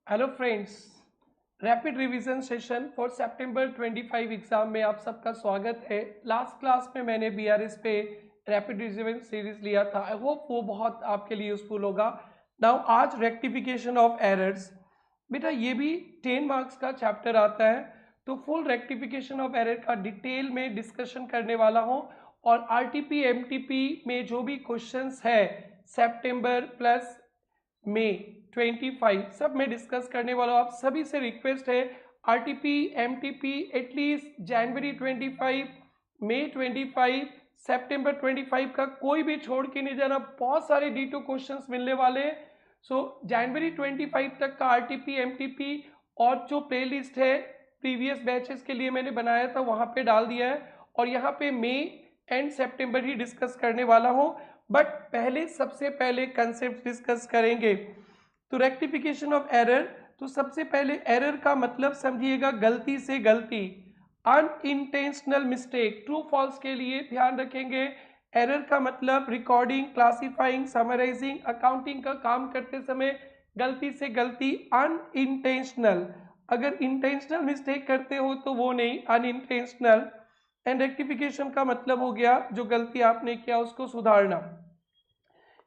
Hello friends, rapid revision session for September 25 exam में आप सबका स्वागत है। लास्ट क्लास में मैंने बीआरएस पे रैपिड रिवीजन सीरीज लिया था। आई होप वो बहुत आपके लिए यूजफुल होगा। नाउ आज रेक्टिफिकेशन ऑफ एरर्स। बेटा ये भी 10 मार्क्स का चैप्टर आता है, तो फुल रेक्टिफिकेशन ऑफ एरर का डिटेल में डिस्कशन करने वाला हूँ। और आरटीपी एमटीपी में जो भी क्वेश्चंस है सितंबर प्लस मई 25 सब में डिस्कस करने वाला हूं। आप सभी से रिक्वेस्ट है, आरटीपी एमटीपी एटलीस्ट जनवरी 25, मई 25, सितंबर 25 का कोई भी छोड़ के नहीं जाना। बहुत सारे D2 क्वेश्चंस मिलने वाले हैं। सो जनवरी 25 तक का आरटीपी एमटीपी और जो प्लेलिस्ट है प्रीवियस बैचेस के लिए मैंने बनाया था वहां पे डाल दिया है। और यहाँ पे मई एंड सितंबर ही डिस्कस करने वाला हूँ। बट पहले सबसे पहले कंसेप्ट डिस्कस करेंगे। तो रेक्टिफिकेशन ऑफ एरर, तो सबसे पहले एरर का मतलब समझिएगा गलती से गलती, अनइंटेंशनल मिस्टेक। ट्रू फॉल्स के लिए ध्यान रखेंगे। एरर का मतलब रिकॉर्डिंग, क्लासिफाइंग, समराइजिंग, अकाउंटिंग का काम करते समय गलती से गलती, अनइंटेंशनल। अगर इंटेंशनल मिस्टेक करते हो तो वो नहीं, अनइंटेंशनल। एंड रेक्टिफिकेशन का मतलब हो गया जो गलती आपने किया उसको सुधारना।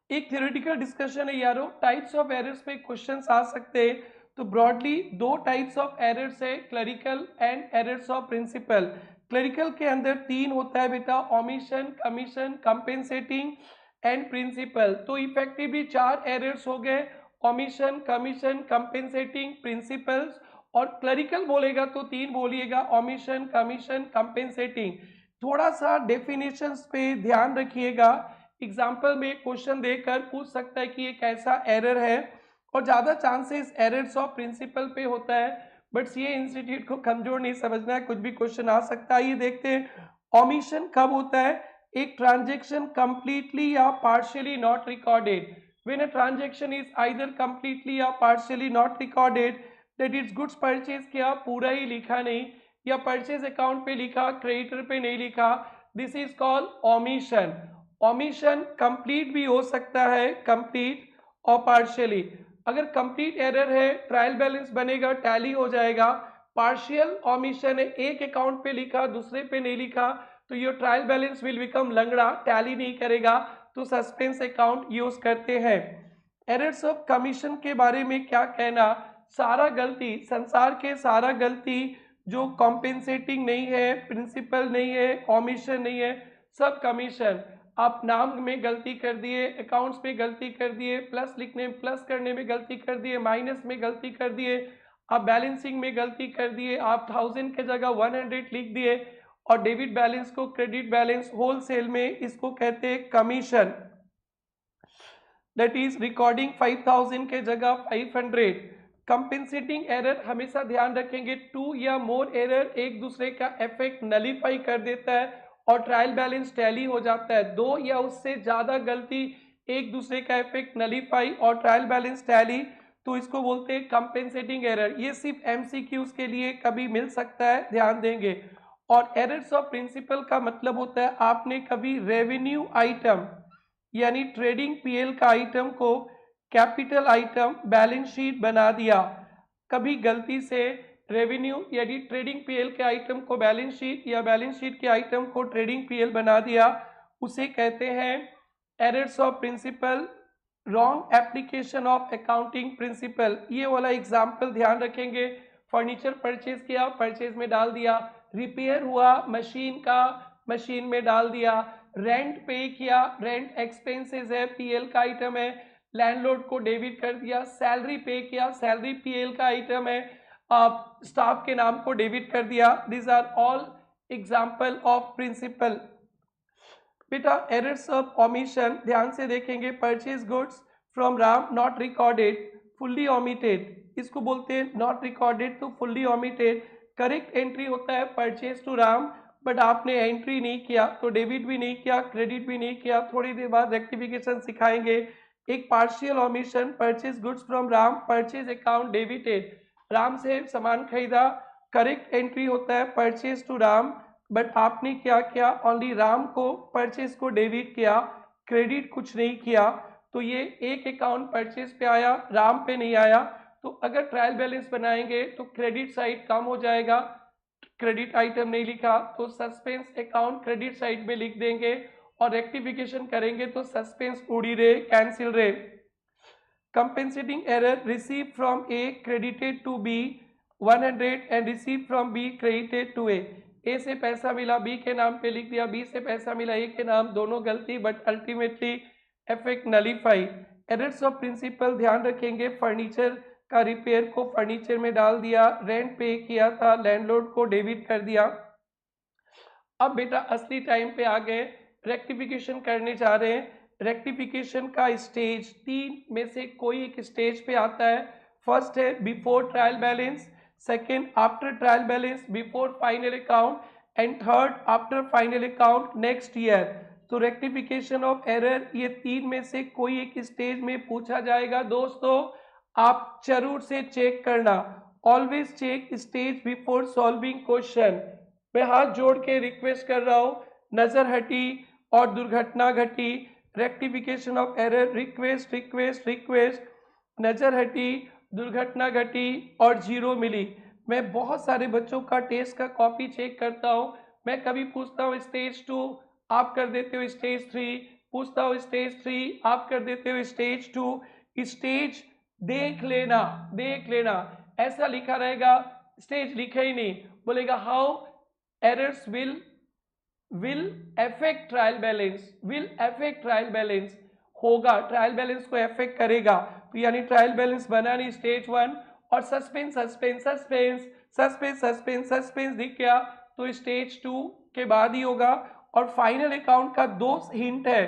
एक थ्योरेटिकल डिस्कशन है यारो, टाइप्स ऑफ एरर्स पे क्वेश्चंस आ सकते हैं। तो ब्रॉडली दो टाइप्स ऑफ एरर्स है, clerical and errors of principle. Clerical के अंदर तीन होता है बेटा, omission, commission, compensating and principle. तो इफेक्टिवली चार एरर्स हो गए, ओमिशन, कमीशन, कंपेंसेटिंग, प्रिंसिपल्स। और क्लरिकल बोलेगा तो तीन बोलिएगा, ओमिशन, कमीशन, कंपेंसेटिंग। थोड़ा सा डेफिनेशंस पे ध्यान रखिएगा। एग्जाम्पल में क्वेश्चन देकर पूछ सकता है कि ये कैसा एरर है, और ज़्यादा चांसेस एरर्स ऑफ प्रिंसिपल पे होता है। बट सीए इंस्टीट्यूट को कमजोर नहीं समझना है, कुछ भी क्वेश्चन आ सकता है। ये देखते हैं ओमिशन कब होता है, एक ट्रांजेक्शन कंप्लीटली या partially not recorded. When a transaction is either completely या partially not recorded, that is goods purchase किया पूरा ही लिखा नहीं, या परचेज अकाउंट पे लिखा क्रेडिटर पे नहीं लिखा, this is called omission. Omission complete भी हो सकता है, कंप्लीट और पार्शियली। अगर कंप्लीट एरर है ट्रायल बैलेंस बनेगा, टैली हो जाएगा। पार्शियल ओमिशन है, एक अकाउंट पे लिखा दूसरे पे नहीं लिखा, तो ये ट्रायल बैलेंस विल बिकम लंगड़ा, टैली नहीं करेगा, तो सस्पेंस अकाउंट यूज करते हैं। एरर्स ऑफ कमीशन के बारे में क्या कहना, सारा गलती, संसार के सारा गलती जो कॉम्पेंसेटिंग नहीं है, प्रिंसिपल नहीं है, ओमिशन नहीं है, सब कमीशन। आप नाम में गलती कर दिए, अकाउंट्स में गलती कर दिए, प्लस लिखने प्लस करने में गलती कर दिए, माइनस में गलती कर दिए, आप बैलेंसिंग में गलती कर दिए, आप 1000 के जगह 100 लिख दिए, और डेबिट बैलेंस को क्रेडिट बैलेंस, होलसेल में इसको कहते हैं कमीशन। दैट इज रिकॉर्डिंग 5000 के जगह 500। कंपेंसेटिंग एरर हमेशा ध्यान रखेंगे, टू या मोर एरर एक दूसरे का इफेक्ट नलीफाई कर देता है और ट्रायल बैलेंस टैली हो जाता है। दो या उससे ज्यादा गलती एक दूसरे का इफेक्ट नलीफाई और ट्रायल बैलेंस टैली, तो इसको बोलते हैं कंपेंसेटिंग एरर। ये सिर्फ एमसीक्यूज के लिए कभी मिल सकता है, ध्यान देंगे। और एरर्स ऑफ प्रिंसिपल का मतलब होता है आपने कभी रेवेन्यू आइटम यानी ट्रेडिंग पीएल का आइटम को कैपिटल आइटम बैलेंस शीट बना दिया, कभी गलती से रेवेन्यू यानी ट्रेडिंग पीएल के आइटम को बैलेंस शीट या बैलेंस शीट के आइटम को ट्रेडिंग पीएल बना दिया, उसे कहते हैं errors of principle, wrong application of accounting principle. ये वाला एग्जाम्पल ध्यान रखेंगे। फर्नीचर परचेज किया, परचेज में डाल दिया, रिपेयर हुआ मशीन का, मशीन में डाल दिया, रेंट पे किया, रेंट एक्सपेंसेस है, पीएल का आइटम है, लैंडलॉर्ड को डेबिट कर दिया, सैलरी पे किया, सैलरी पीएल का आइटम है, स्टाफ के नाम को डेबिट कर दिया। This are all example of principle. बेटा एरर्स ऑफ ओमिशन ध्यान से देखेंगे, purchase goods from Ram not recorded, fully omitted, इसको बोलते हैं नॉट रिकॉर्डेड तो फुल्ली ओमिटेड। करेक्ट एंट्री होता है परचेज टू राम, बट आपने एंट्री नहीं किया तो डेबिट भी नहीं किया, क्रेडिट भी नहीं किया। थोड़ी देर बाद रेक्टिफिकेशन सिखाएंगे। एक partial omission, purchase goods from Ram, purchase account debited, Ram से सामान खरीदा, करेक्ट एंट्री होता है परचेज टू राम, बट आपने क्या किया, ओनली राम को परचेज को डेबिट किया, क्रेडिट कुछ नहीं किया, तो ये एक अकाउंट परचेज पे आया, राम पे नहीं आया, तो अगर ट्रायल बैलेंस बनाएंगे तो क्रेडिट साइड कम हो जाएगा, क्रेडिट आइटम नहीं लिखा तो सस्पेंस अकाउंट क्रेडिट साइड में लिख देंगे, और रेक्टिफिकेशन करेंगे तो सस्पेंस उड़ी रे, कैंसिल रे। Compensating error, receive from A credited to B 100 and receive from B credited to A से पैसा मिला बी के नाम पे लिख दिया, बी से पैसा मिला ए के नाम, दोनों गलती but ultimately effect nullify. Errors of principle ध्यान रखेंगे, फर्नीचर का रिपेयर को फर्नीचर में डाल दिया, रेंट पे किया था लैंडलॉर्ड को डेबिट कर दिया। अब बेटा असली टाइम पे आ गए, रेक्टिफिकेशन करने जा रहे हैं। रेक्टिफिकेशन का स्टेज 3 में से कोई एक स्टेज पे आता है। फर्स्ट है before trial balance, second after trial balance, before final account, and third after final account next year. तो रेक्टिफिकेशन ऑफ एरर ये 3 में से कोई एक स्टेज में पूछा जाएगा। दोस्तों आप जरूर से चेक करना, always check stage before solving question. मैं हाथ जोड़ के रिक्वेस्ट कर रहा हूं, नजर हटी और दुर्घटना घटी, rectification of error, request request request, नजर हटी, दुर्घटना घटी और 0 मिली। मैं बहुत सारे बच्चों का टेस्ट का कॉपी चेक करता हूं, मैं कभी पूछता हूं स्टेज 2, आप कर देते हो स्टेज 3, पूछता हूं स्टेज 3, आप कर देते हो स्टेज 2। स्टेज देख लेना, देख लेना, ऐसा लिखा रहेगा, स्टेज लिखा ही नहीं, बोलेगा how errors will affect trial balance, will affect trial balance, होगा ट्रायल बैलेंस को अफेक्ट करेगा। तो यानी ट्रायल बैलेंस बना नहीं स्टेज 1, और suspense suspense suspense suspense suspense suspense दिख गया तो स्टेज 2 के बाद ही होगा। और फाइनल अकाउंट का 2 हिंट है,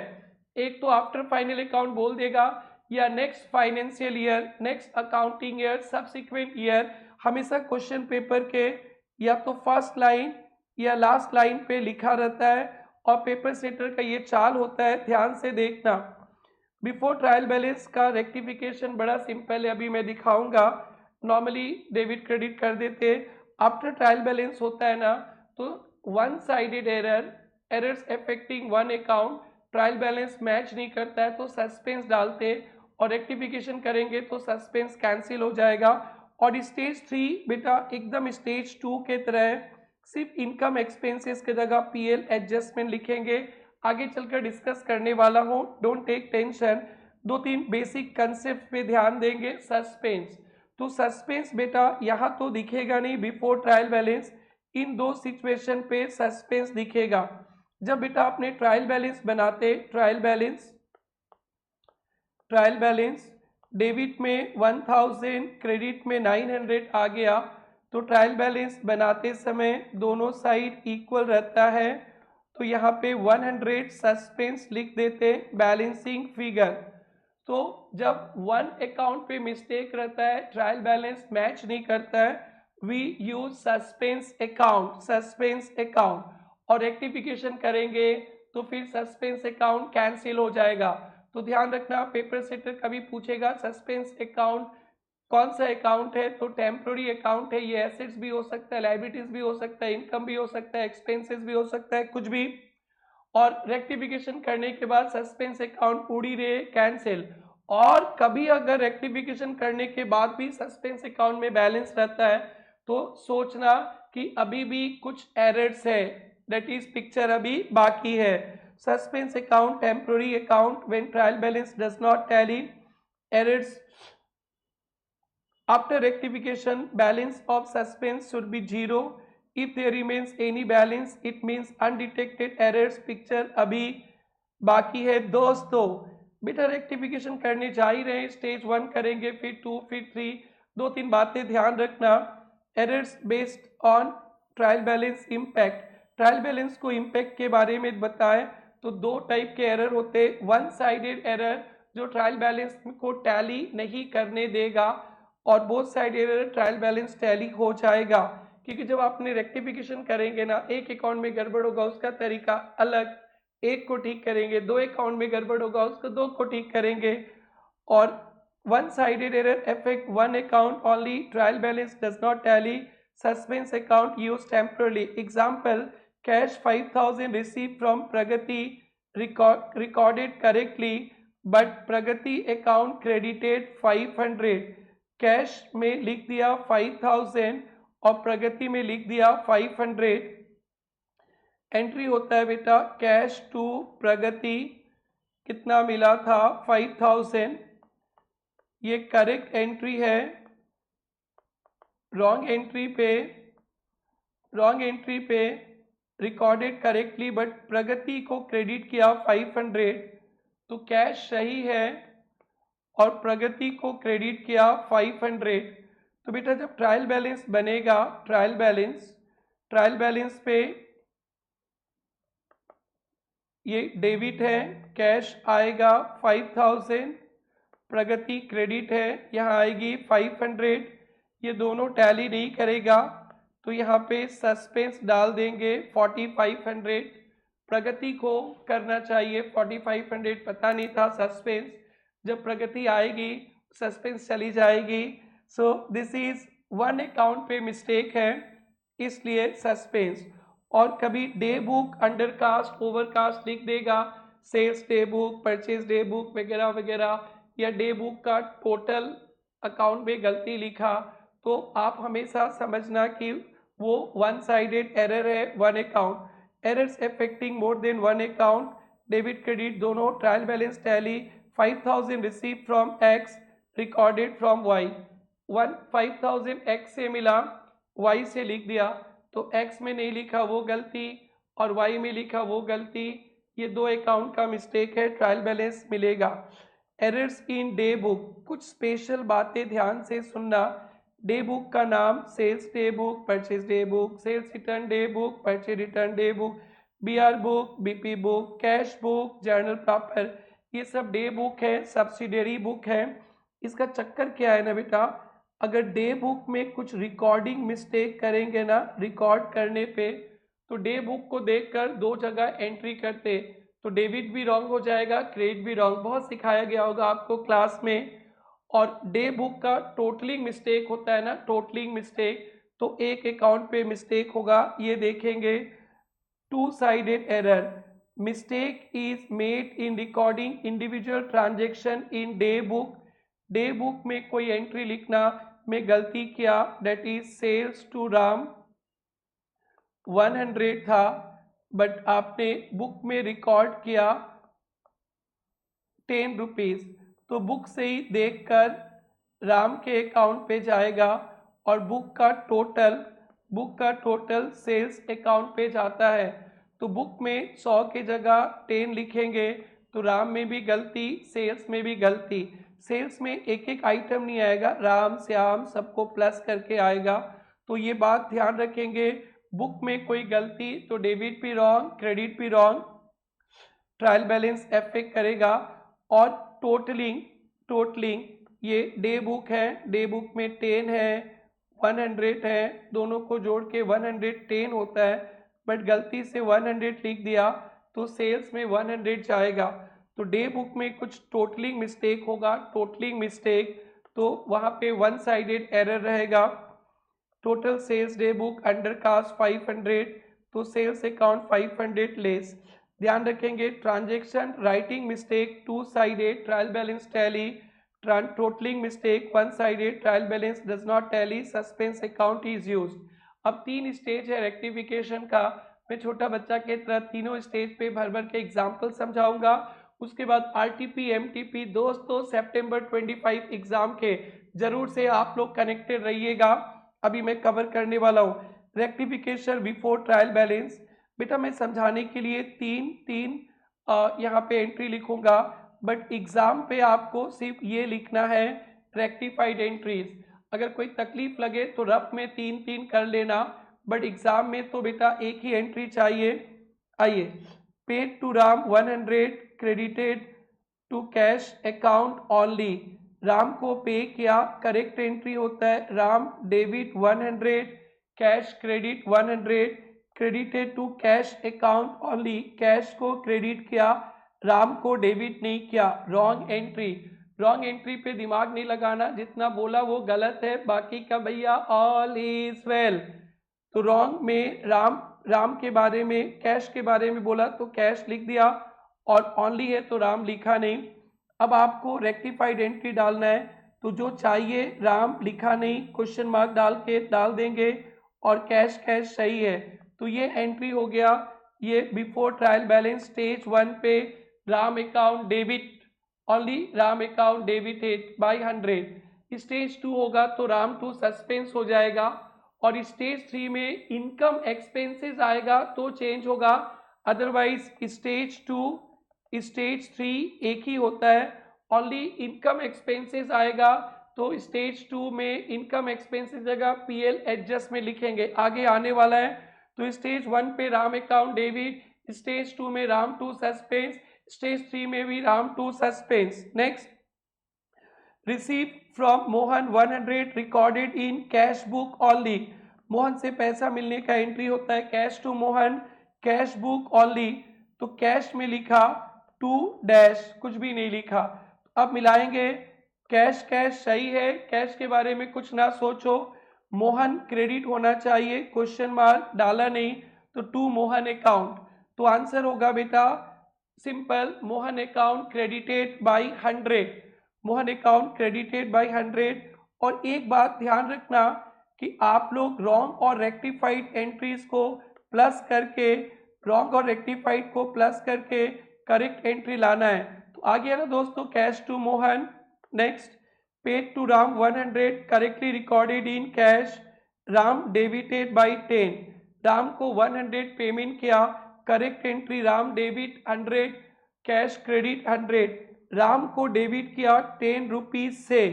एक तो आफ्टर फाइनल अकाउंट बोल देगा, या next financial year, next accounting year, subsequent year. हमेशा क्वेश्चन पेपर के या तो फर्स्ट लाइन या लास्ट लाइन पे लिखा रहता है, और पेपर सेटर का ये चाल होता है, ध्यान से देखना। बिफोर ट्रायल बैलेंस का रेक्टिफिकेशन बड़ा सिंपल है, अभी मैं दिखाऊंगा। नॉर्मली डेबिट क्रेडिट कर देते, आफ्टर ट्रायल बैलेंस होता है ना तो one sided error, errors affecting one account, trial balance match नहीं करता है तो सस्पेंस डालते, और रेक्टिफिकेशन करेंगे तो सस्पेंस कैंसिल हो जाएगा। और स्टेज 3 बेटा एकदम स्टेज 2 के तरह, सिर्फ इनकम एक्सपेंसेस की जगह पीएल एडजस्टमेंट लिखेंगे, आगे चलकर डिस्कस करने वाला हूं, don't take tension. 2-3 basic concept पे ध्यान देंगे। सस्पेंस, तो सस्पेंस बेटा यहाँ तो दिखेगा नहीं बिफोर ट्रायल बैलेंस, इन 2 सिचुएशन पे सस्पेंस दिखेगा। जब बेटा आपने ट्रायल बैलेंस बनाते, ट्रायल बैलेंस डेबिट में 1000, क्रेडिट में 900 आ गया, तो ट्रायल बैलेंस बनाते समय दोनों साइड इक्वल रहता है, तो यहाँ पे 100 सस्पेंस लिख देते बैलेंसिंग फिगर। तो जब वन अकाउंट पे मिस्टेक रहता है, ट्रायल बैलेंस मैच नहीं करता है, we use suspense account, suspense account, और रेक्टिफिकेशन करेंगे तो फिर सस्पेंस अकाउंट कैंसिल हो जाएगा। तो ध्यान रखना, पेपर सेटर कभी पूछेगा सस्पेंस अकाउंट कौन सा अकाउंट है, तो टेम्प्रोरी अकाउंट है, ये एसेट्स भी हो सकता है, लाइबिलिटीज भी हो सकता है, इनकम भी हो सकता है, एक्सपेंसेस भी हो सकता है, कुछ भी। और रेक्टिफिकेशन करने के बाद सस्पेंस अकाउंट उड़ी रे, कैंसिल। और कभी अगर रेक्टिफिकेशन करने के बाद भी सस्पेंस अकाउंट में बैलेंस रहता है तो सोचना कि अभी भी कुछ एरर्स है, दैट इज पिक्चर अभी बाकी है। Suspense account temporary account when trial balance does not tally, errors after rectification balance of suspense should be 0, if there remains any balance it means undetected errors, picture अभी बाकी है। दोस्तों बेटा rectification करने जा ही रहे हैं, स्टेज 1 करेंगे, फिर 2, फिर 3, 2-3 बातें ध्यान रखना। Errors based on trial balance impact, trial balance को इम्पैक्ट के बारे में बताएं तो 2 टाइप के एरर होते, वन साइडेड एरर जो ट्रायल बैलेंस को टैली नहीं करने देगा, और both side error trial balance tally हो जाएगा। क्योंकि जब आपने रेक्टिफिकेशन करेंगे ना, एक अकाउंट में गड़बड़ होगा उसका तरीका अलग, एक को ठीक करेंगे, 2 अकाउंट में गड़बड़ होगा उसको 2 को ठीक करेंगे। और one sided error affect one account only, trial balance does not tally, suspense account use temporarily. Example, cash 5000 receive from Pragati recorded correctly but Pragati account credited 500, cash में लिख दिया 5000 और प्रगति में लिख दिया 500। एंट्री होता है बेटा कैश टू प्रगति, कितना मिला था 5000। ये करेक्ट एंट्री है। रॉन्ग एंट्री पे रिकॉर्डेड करेक्टली बट प्रगति को क्रेडिट किया 500, तो कैश सही है और प्रगति को क्रेडिट किया 500। तो बेटा जब ट्रायल बैलेंस बनेगा, ट्रायल बैलेंस पे ये डेबिट है, कैश आएगा 5000, प्रगति क्रेडिट है, यहाँ आएगी 500। ये दोनों टैली नहीं करेगा तो यहाँ पे सस्पेंस डाल देंगे 4500। प्रगति को करना चाहिए 4500, पता नहीं था सस्पेंस। जब प्रगति आएगी सस्पेंस चली जाएगी। So this is one account पे मिस्टेक है, इसलिए सस्पेंस। और कभी डे बुक अंडरकास्ट ओवरकास्ट लिख देगा, sales day book, purchase day book वगैरह वगैरह, या डे बुक का टोटल अकाउंट में गलती लिखा, तो आप हमेशा समझना कि वो वन साइडेड एरर है, one account. Errors affecting more than one account, debit credit दोनों, trial balance tally 5000 receive from X, recorded from Y. 5000 X से मिला, वाई से लिख दिया, तो एक्स में नहीं लिखा वो गलती और वाई में लिखा वो गलती। ये दो अकाउंट का मिस्टेक है, ट्रायल बैलेंस मिलेगा। एरर्स इन डे बुक, कुछ स्पेशल बातें ध्यान से सुनना। डे बुक का नाम sales day book, purchase day book, sales return day book, purchase return day book, BR book, BP book, cash book, journal proper, ये सब डे बुक है, सब्सिडियरी बुक है। इसका चक्कर क्या है ना बेटा, अगर डे बुक में कुछ रिकॉर्डिंग मिस्टेक करेंगे ना रिकॉर्ड करने पे, तो डे बुक को देखकर दो जगह एंट्री करते तो डेबिट भी रॉन्ग हो जाएगा, क्रेडिट भी रॉन्ग। बहुत सिखाया गया होगा आपको क्लास में। और डे बुक का टोटलिंग मिस्टेक होता है ना, टोटलिंग मिस्टेक, तो एक अकाउंट पे मिस्टेक होगा, ये देखेंगे। Two sided error, mistake is made in recording individual transaction in day book. Day book में कोई एंट्री लिखना में गलती किया, that is sales to Ram 100 था, बट आपने बुक में रिकॉर्ड किया 10 रुपीज़, तो बुक से ही देखकर राम के अकाउंट पे जाएगा और बुक का टोटल सेल्स अकाउंट पे जाता है। तो बुक में 100 के जगह 10 लिखेंगे तो राम में भी गलती, सेल्स में भी गलती। सेल्स में एक एक आइटम नहीं आएगा, राम श्याम सबको प्लस करके आएगा, तो ये बात ध्यान रखेंगे। बुक में कोई गलती तो डेबिट भी रॉन्ग, क्रेडिट भी रॉन्ग, ट्रायल बैलेंस अफेक्ट करेगा। और टोटलिंग ये डे बुक है, डे बुक में 10 है 100 है, दोनों को जोड़ के 110 होता है, बट गलती से 100 लिख दिया तो सेल्स में 100 जाएगा। तो डे बुक में कुछ टोटलिंग मिस्टेक होगा, टोटलिंग मिस्टेक, तो वहाँ पे वन साइडेड एरर रहेगा। Total sales day book undercast 500, तो सेल्स अकाउंट 500 लेस। ध्यान रखेंगे transaction writing mistake two sided, trial balance tally, totalling mistake one sided, trial balance does not tally, suspense account is used. अब 3 stage है rectification का, मैं छोटा बच्चा के तरह तीनों स्टेज पे भर भर के एग्जाम्पल समझाऊंगा। उसके बाद आरटीपी एमटीपी, दोस्तों सितंबर 25 एग्जाम के जरूर से आप लोग कनेक्टेड रहिएगा, अभी मैं कवर करने वाला हूँ। रेक्टिफिकेशन बिफोर ट्रायल बैलेंस, बेटा मैं समझाने के लिए तीन यहाँ पे एंट्री लिखूंगा, बट एग्जाम पे आपको सिर्फ ये लिखना है रेक्टिफाइड एंट्रीज। अगर कोई तकलीफ लगे तो रफ में 3 कर लेना, बट एग्जाम में तो बेटा एक ही एंट्री चाहिए। आइए, paid to Ram 100, credited to cash account only, Ram को पे किया, करेक्ट एंट्री होता है Ram debit 100, cash credit 100, credited to cash account only, cash को क्रेडिट किया, राम को डेबिट नहीं किया, रॉन्ग एंट्री। रॉन्ग एंट्री पे दिमाग नहीं लगाना, जितना बोला वो गलत है, बाकी का भैया ऑल इज वेल। तो रॉन्ग में राम के बारे में, कैश के बारे में बोला तो कैश लिख दिया, और ओनली है तो राम लिखा नहीं। अब आपको रेक्टिफाइड एंट्री डालना है, तो जो चाहिए राम लिखा नहीं, क्वेश्चन मार्क डाल देंगे और कैश कैश सही है। तो ये एंट्री हो गया, ये बिफोर ट्रायल बैलेंस स्टेज 1 पे Ram account debit, only Ram account debited bye 100। Stage 2 होगा तो राम टू सस्पेंस हो जाएगा, और स्टेज 3 में इनकम एक्सपेंसेस आएगा तो चेंज होगा, अदरवाइज स्टेज 2 स्टेज 3 एक ही होता है, ओनली इनकम एक्सपेंसेस आएगा तो स्टेज 2 में इनकम एक्सपेंसेस जगह पीएल एडजस्ट में लिखेंगे, आगे आने वाला है। तो स्टेज 1 पे राम अकाउंट डेबिट, स्टेज 2 में राम टू सस्पेंस, स्टेज 3 में भी Ram to suspense. Next, receive from Mohan 100 recorded in cash book only. Mohan से पैसा मिलने का एंट्री होता है cash to Mohan, cash book only, तो कैश में लिखा टू डैश, कुछ भी नहीं लिखा। अब मिलाएंगे, कैश कैश सही है, कैश के बारे में कुछ ना सोचो, मोहन क्रेडिट होना चाहिए, क्वेश्चन मार्क डाला नहीं, तो टू मोहन अकाउंट। तो आंसर होगा बेटा simple, Mohan account credited by 100, Mohan account credited by 100। और एक बात ध्यान रखना कि आप लोग रॉन्ग और रेक्टिफाइड एंट्रीज को प्लस करके, रॉन्ग और रेक्टिफाइड को प्लस करके करेक्ट एंट्री लाना है। तो आ गया ना दोस्तों, cash to Mohan. Next, paid to Ram 100 correctly recorded in cash, Ram debited by 10, Ram को 100 पेमेंट किया, correct entry Ram debit 100, cash credit 100, Ram को डेबिट किया 10 रुपीज से,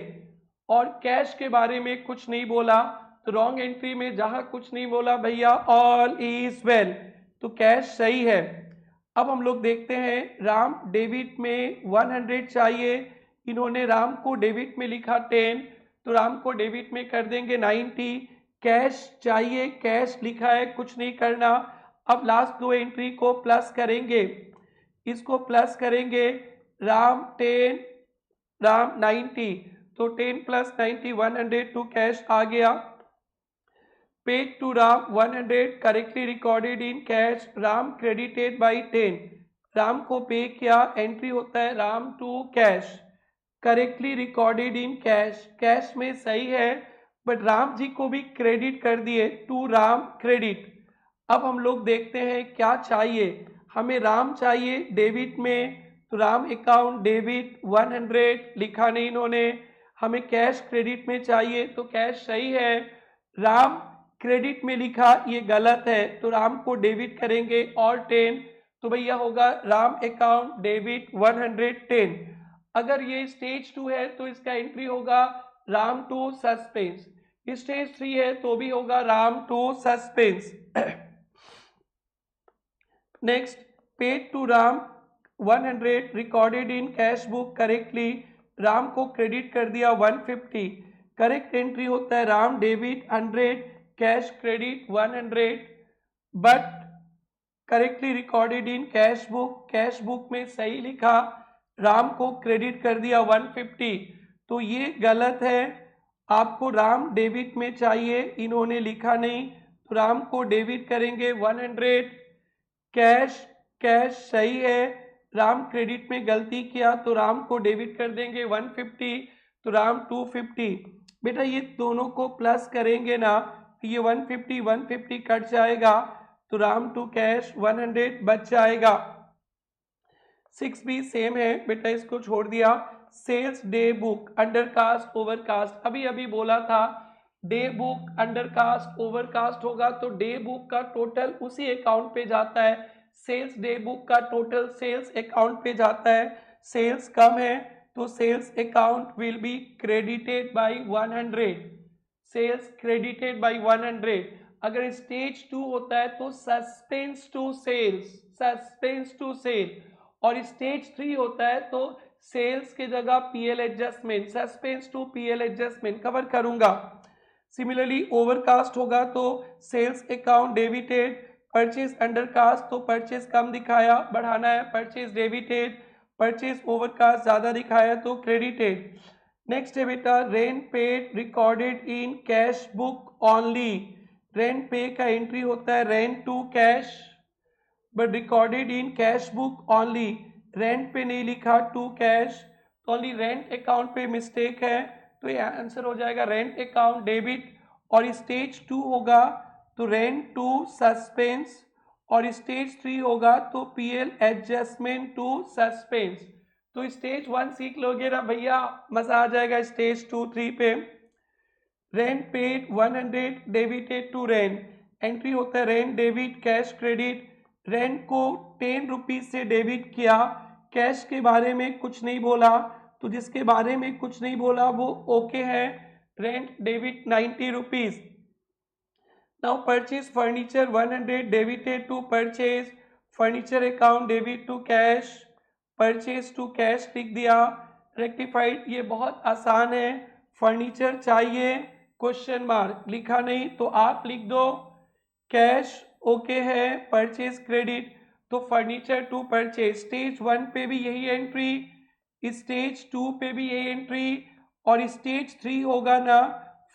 और कैश के बारे में कुछ नहीं बोला, तो रॉन्ग एंट्री में जहां कुछ नहीं बोला भैया ऑल इज वेल, तो कैश सही है। अब हम लोग देखते हैं, राम डेबिट में 100 चाहिए, इन्होंने राम को डेबिट में लिखा 10, तो राम को डेबिट में कर देंगे 90, कैश चाहिए, कैश लिखा है, कुछ नहीं करना। अब लास्ट दो एंट्री को प्लस करेंगे, इसको प्लस करेंगे, राम 10 राम 90, तो 10 प्लस 90 100 टू कैश आ गया। Paid to Ram 100 correctly recorded in cash, Ram credited by 10, Ram को पे किया, एंट्री होता है Ram to cash, correctly recorded in cash, cash में सही है, बट राम जी को भी क्रेडिट कर दिए, टू राम क्रेडिट। अब हम लोग देखते हैं क्या चाहिए, हमें राम चाहिए डेबिट में, तो राम अकाउंट डेबिट 100 लिखा नहीं इन्होंने, हमें कैश क्रेडिट में चाहिए, तो कैश सही है, राम क्रेडिट में लिखा ये गलत है, तो राम को डेबिट करेंगे और 10, तो भैया होगा राम अकाउंट डेबिट 110। अगर ये स्टेज 2 है तो इसका एंट्री होगा राम टू सस्पेंस, स्टेज 3 है तो भी होगा Ram to suspense. Next, paid to Ram 100 recorded in cash book correctly, Ram को क्रेडिट कर दिया 150, करेक्ट एंट्री होता है Ram debit 100, cash credit 100, but correctly recorded in cash book में सही लिखा, राम को क्रेडिट कर दिया 150, तो ये गलत है, आपको राम डेबिट में चाहिए, इन्होंने लिखा नहीं, तो राम को डेबिट करेंगे 100, कैश कैश सही है, राम क्रेडिट में गलती किया तो राम को डेबिट कर देंगे 150, तो राम 250। बेटा ये दोनों को प्लस करेंगे ना, ये 150 कट जाएगा, तो राम टू कैश 100 बच जाएगा। 6 भी सेम है बेटा, इसको छोड़ दिया। Sales day book undercast overcast, अभी अभी बोला था डे बुक अंडरकास्ट ओवरकास्ट होगा, तो डे बुक का टोटल उसी अकाउंट पे जाता है, सेल्स डे बुक का टोटल सेल्स अकाउंट पे जाता है, सेल्स कम है तो sales account will be credited by 100, sales credited by 100। अगर स्टेज 2 होता है तो suspense to sales, suspense to sale, और स्टेज 3 होता है तो सेल्स की जगह PL adjustment, suspense to PL adjustment cover करूंगा। सिमिलरली ओवरकास्ट होगा तो sales account debited, purchase undercast तो परचेज कम दिखाया, बढ़ाना है, परचेज डेबिटेड, परचेज ओवरकास्ट ज्यादा दिखाया तो क्रेडिटेड। नेक्स्ट है बेटा rent paid recorded in cash book only, rent pay का एंट्री होता है rent to cash but recorded in cash book only, rent pay नहीं लिखा टू कैश, तो ओनली रेंट अकाउंट पे मिस्टेक है, तो ये आंसर हो जाएगा रेंट अकाउंट डेबिट। और स्टेज 2 होगा तो रेंट टू सस्पेंस, और स्टेज 3 होगा तो पीएल एडजस्टमेंट टू सस्पेंस। तो स्टेज 1 सीख लोगे ना भैया, मजा आ जाएगा स्टेज 2 3 पे। Rent paid 100 debited to rent, entry होता है rent debit cash credit. Rent को 10 रुपीज से डेबिट किया, कैश के बारे में कुछ नहीं बोला, तो जिसके बारे में कुछ नहीं बोला वो ओके है, rent debit 90 rupees. Now purchase furniture 100 debited to purchase, furniture account debit to cash, purchase to cash लिख दिया, रेक्टिफाइड। ये बहुत आसान है, फर्नीचर चाहिए क्वेश्चन मार्क, लिखा नहीं तो आप लिख दो कैश ओके है, परचेज क्रेडिट, तो फर्नीचर टू परचेज। स्टेज 1 पे भी यही एंट्री, स्टेज 2 पे भी यही एंट्री, और स्टेज 3 होगा ना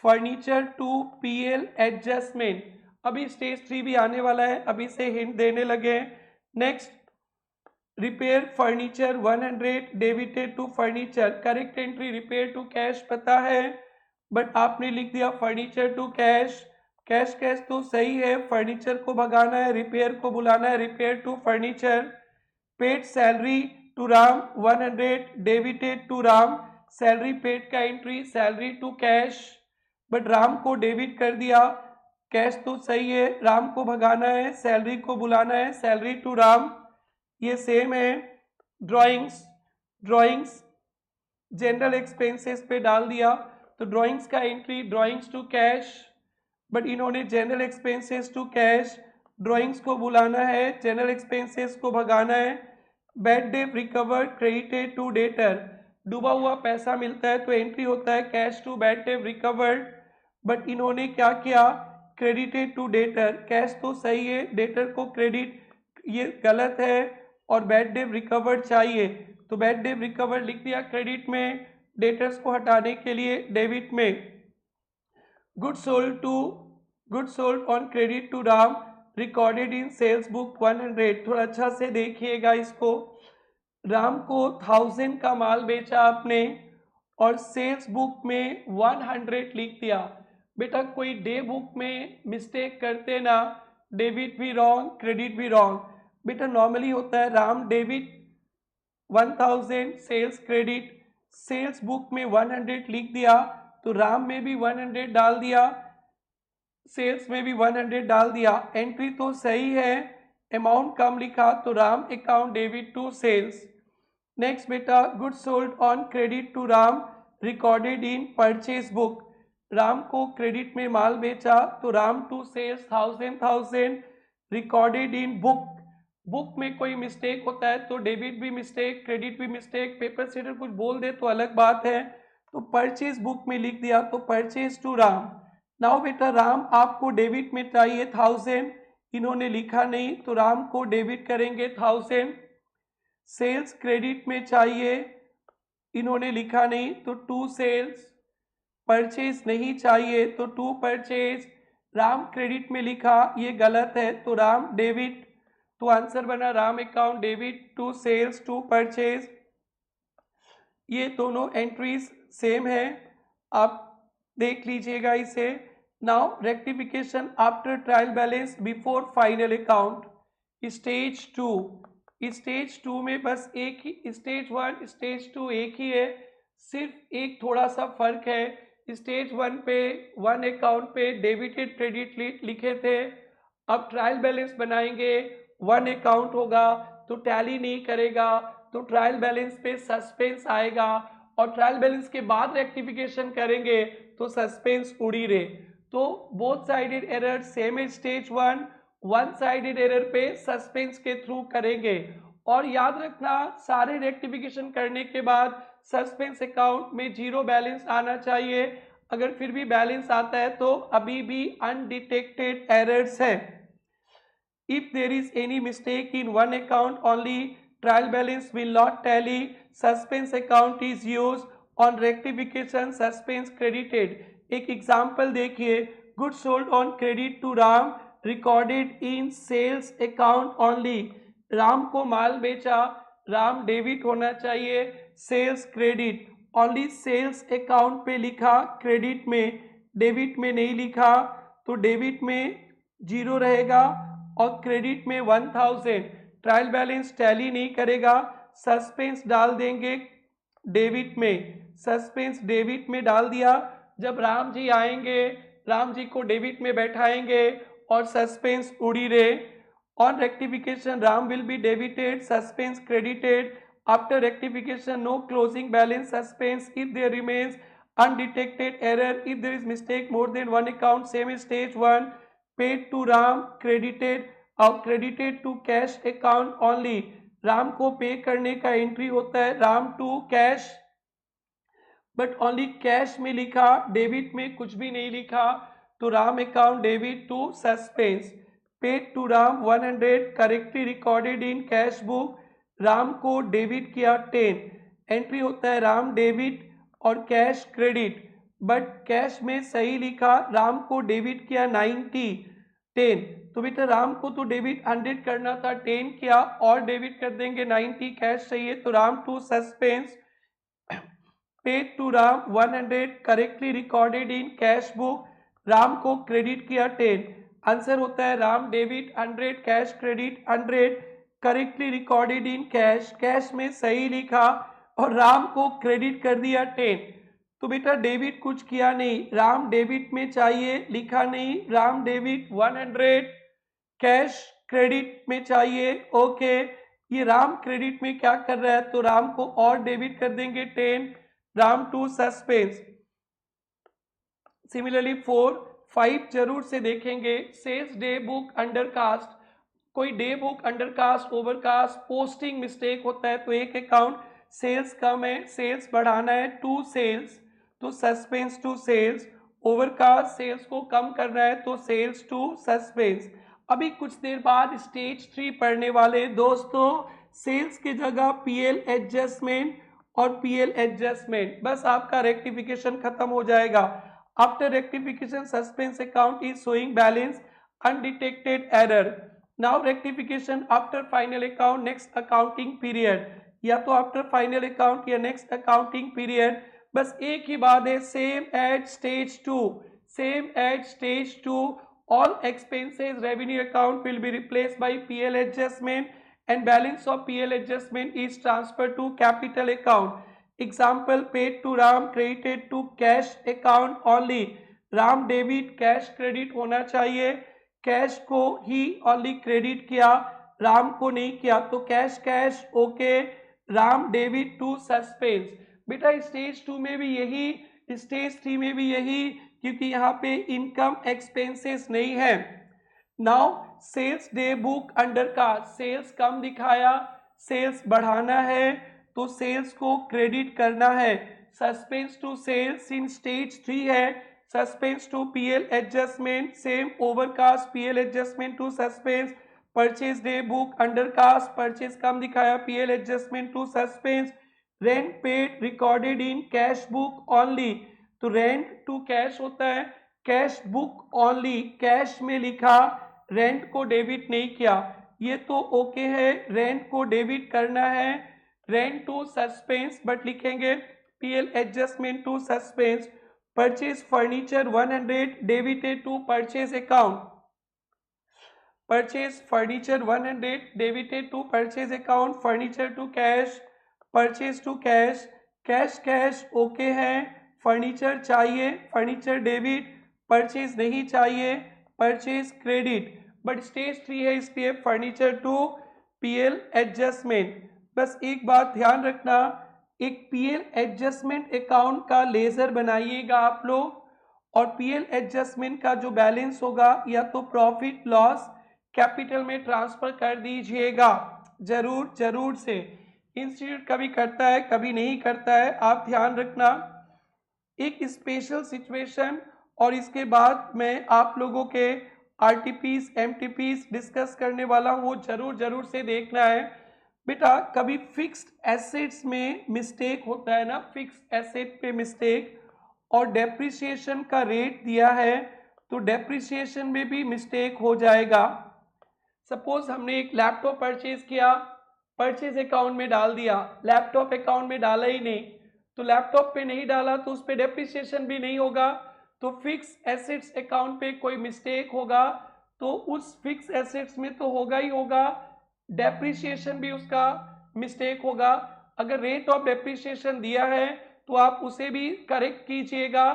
फर्नीचर टू पीएल एडजस्टमेंट। अभी स्टेज 3 भी आने वाला है, अभी से हिंट देने लगे। Next repair furniture 100 debited to furniture, correct entry repair to cash पता है, बट आपने लिख दिया furniture to cash. Cash cash तो सही है, फर्नीचर को भगाना है, रिपेयर को बुलाना है, repair to furniture. Paid salary to Ram 100 debited to Ram, salary paid का entry salary to cash, but Ram को डेबिट कर दिया, कैश तो सही है, राम को भगाना है, सैलरी को बुलाना है, सैलरी टू राम, ये सेम है। ड्राइंग्स, ड्राइंग्स जनरल एक्सपेंसेस पे डाल दिया, तो ड्राइंग्स का entry drawings to cash, but इन्होंने general expenses to cash, drawings को बुलाना है, जनरल एक्सपेंसेस को भगाना है। Bad debt recovered credited to debtor, डूबा हुआ पैसा मिलता है तो एंट्री होता है cash to bad debt recovered, but इन्होंने क्या किया क्रेडिटेड टू डेटर, कैश तो सही है, डेटर को क्रेडिट ये गलत है, और बैड डेट रिकवर्ड चाहिए तो बैड डेट रिकवर्ड लिख दिया क्रेडिट में, डेटर्स को हटाने के लिए डेबिट में। Good sold on credit to Ram recorded in sales book 100, थोड़ा अच्छा से देखिएगा इसको। राम को 1000 का माल बेचा आपने और सेल्स बुक में 100 लिख दिया। बेटा कोई डे बुक में मिस्टेक करते ना, डेबिट भी रॉन्ग क्रेडिट भी रॉन्ग। बेटा नॉर्मली होता है Ram debit 1000 sales credit, sales book में 100 लिख दिया तो राम में भी 100 डाल दिया, सेल्स में भी 100 डाल दिया, एंट्री तो सही है, अमाउंट कम लिखा तो Ram account debit to sales. Next बेटा good sold on credit to Ram recorded in purchase book, Ram को क्रेडिट में माल बेचा तो Ram to sales 1000 recorded in book, book में कोई मिस्टेक होता है तो डेबिट भी मिस्टेक क्रेडिट भी मिस्टेक, पेपर सेटर कुछ बोल दे तो अलग बात है, तो परचेज बुक में लिख दिया तो परचेज टू राम। नाउ बेटा राम आपको डेबिट में चाहिए 1000, इन्होंने लिखा नहीं तो राम को डेबिट करेंगे 1000, सेल्स क्रेडिट में चाहिए, इन्होंने लिखा नहीं तो टू सेल्स, परचेज नहीं चाहिए तो टू परचेज, राम क्रेडिट में लिखा ये गलत है तो राम डेबिट, तो आंसर बना Ram account debit to sales to purchase. ये दोनों एंट्रीज सेम है, आप देख लीजिएगा इसे। Now rectification after trial balance before final account, stage 2, stage 2 में बस एक ही, स्टेज 1 स्टेज 2 एक ही है, सिर्फ एक थोड़ा सा फर्क है, स्टेज 1 पे 1 अकाउंट पे डेबिटेड क्रेडिट लिखे थे, अब ट्रायल बैलेंस बनाएंगे 1 अकाउंट होगा तो टैली नहीं करेगा तो ट्रायल बैलेंस पे सस्पेंस आएगा, और ट्रायल बैलेंस के बाद रेक्टिफिकेशन करेंगे तो सस्पेंस उड़ी रहे, तो बोथ साइडेड एरर सेम है स्टेज 1, वन साइडेड एरर पे सस्पेंस के थ्रू करेंगे। और याद रखना सारे रेक्टिफिकेशन करने के बाद सस्पेंस अकाउंट में 0 बैलेंस आना चाहिए, अगर फिर भी बैलेंस आता है तो अभी भी अनडिटेक्टेड एरर्स है। If there is any mistake in one account only, trial balance will not tally, suspense account is used, on rectification suspense credited। एक एग्जाम्पल देखिए, good sold on credit to Ram recorded in sales account only, Ram को माल बेचा, Ram debit होना चाहिए, sales credit, only sales account पे लिखा, credit में, डेबिट में नहीं लिखा, तो डेबिट में 0 रहेगा और क्रेडिट में 1000। ट्रायल बैलेंस टैली नहीं करेगा, सस्पेंस डाल देंगे डेबिट में, सस्पेंस डेबिट में डाल दिया। जब राम जी आएंगे, राम जी को डेबिट में बैठाएंगे और सस्पेंस उड़ी रे। On rectification Ram will be debited, suspense credited. After rectification no closing balance, suspense if there remains undetected error, if there is mistake more than one account, same as stage 1, paid to Ram, credited or credited to cash account only। Ram को pay करने का entry होता है Ram to cash, but only cash में लिखा, debit में कुछ भी नहीं लिखा, तो Ram account debit to suspense. Paid to Ram 100, correctly recorded in cash book, Ram को डेबिट किया 10, एंट्री होता है राम डेबिट और कैश क्रेडिट, बट कैश में सही लिखा, राम को डेबिट किया 90 10। तो बेटा राम को तो डेबिट 100 करना था, 10 किया और डेबिट कर देंगे 90, कैश चाहिए तो Ram to suspense. Paid to Ram 100, correctly recorded in cash book, Ram को क्रेडिट किया 10, आंसर होता है Ram debit 100, cash credit 100, correctly recorded in cash, cash में सही लिखा और राम को क्रेडिट कर दिया 10। तो बेटा डेबिट कुछ किया नहीं, राम डेबिट में चाहिए लिखा नहीं, राम डेबिट 100, कैश क्रेडिट में चाहिए, ओके। ये राम क्रेडिट में क्या कर रहा है, तो राम को और डेबिट कर देंगे 10, राम टू सस्पेंस। सिमिलरली 4 5 जरूर से देखेंगे, सेल्स डे बुक अंडरकास्ट, कोई day book undercast overcast posting mistake होता है, तो एक अकाउंट सेल्स कम है, सेल्स बढ़ाना है टू सेल्स, तो suspense to sales, overcast sales को कम करना है तो सेल्स टू सस्पेंस। अभी कुछ देर बाद स्टेज 3 पढ़ने वाले दोस्तों, सेल्स की जगह पीएल एडजस्टमेंट और पीएल एडजस्टमेंट, बस आपका रेक्टिफिकेशन खत्म हो जाएगा। After rectification suspense account is showing balance undetected error. Now rectification after final account next accounting period, या तो आफ्टर फाइनल अकाउंट या नेक्स्ट अकाउंटिंग पीरियड, बस एक ही बात है, same at stage 2, same at stage 2, all expenses revenue account will be replaced by PL adjustment and balance of PL adjustment is transferred to capital account. Example, paid to Ram, credited to cash account only. Ram debit, cash credit होना चाहिए, cash को ही only credit किया, राम को नहीं किया, तो cash cash okay, Ram debit to suspense. बेटा stage 2 में भी यही, स्टेज 3 में भी यही, क्योंकि यहाँ पे इनकम एक्सपेंसेस नहीं है। Now sales day book under का सेल्स कम दिखाया, सेल्स बढ़ाना है तो सेल्स को क्रेडिट करना है, suspense to sales in stage 3 है, suspense to PL adjustment, same overcast PL adjustment to suspense, purchase day book undercast, purchase कम दिखाया, PL adjustment to suspense, rent paid recorded in cash book only, तो rent to cash होता है, cash book only, cash में लिखा, rent को debit नहीं किया, ये तो ओके है, रेंट को डेबिट करना है, रेंट टू सस्पेंस, बट लिखेंगे PL adjustment to suspense. Purchase furniture 100 debited to purchase account, purchase furniture 100 debited to purchase account, furniture to cash, purchase to cash, cash cash okay है, furniture चाहिए, furniture debit, purchase नहीं चाहिए, purchase credit, but stage 3 है इसलिए furniture to PL adjustment. बस एक बात ध्यान रखना, एक पीएल एडजस्टमेंट अकाउंट का लेजर बनाइएगा आप लोग, और पीएल एडजस्टमेंट का जो बैलेंस होगा या तो प्रॉफिट लॉस कैपिटल में ट्रांसफर कर दीजिएगा, जरूर जरूर से। इंस्टीट्यूट कभी करता है कभी नहीं करता है, आप ध्यान रखना। एक स्पेशल सिचुएशन और इसके बाद मैं आप लोगों के आरटीपीस एमटीपीस डिस्कस करने वाला हूँ, जरूर जरूर से देखना है। बेटा कभी फिक्स्ड एसेट्स में मिस्टेक होता है ना, फिक्स्ड एसेट पे मिस्टेक, और डेप्रिसिएशन का रेट दिया है तो डेप्रिसिएशन में भी मिस्टेक हो जाएगा। सपोज हमने एक लैपटॉप परचेज किया, परचेज अकाउंट में डाल दिया, लैपटॉप अकाउंट में डाला ही नहीं, तो लैपटॉप पे नहीं डाला तो उस पर डेप्रिसिएशन भी नहीं होगा। तो फिक्स एसेट्स अकाउंट पे कोई मिस्टेक होगा तो उस फिक्स एसेट्स में तो होगा ही होगा, डेप्रिसिएशन भी उसका मिस्टेक होगा। अगर रेट ऑफ डेप्रिसिएशन दिया है तो आप उसे भी करेक्ट कीजिएगा।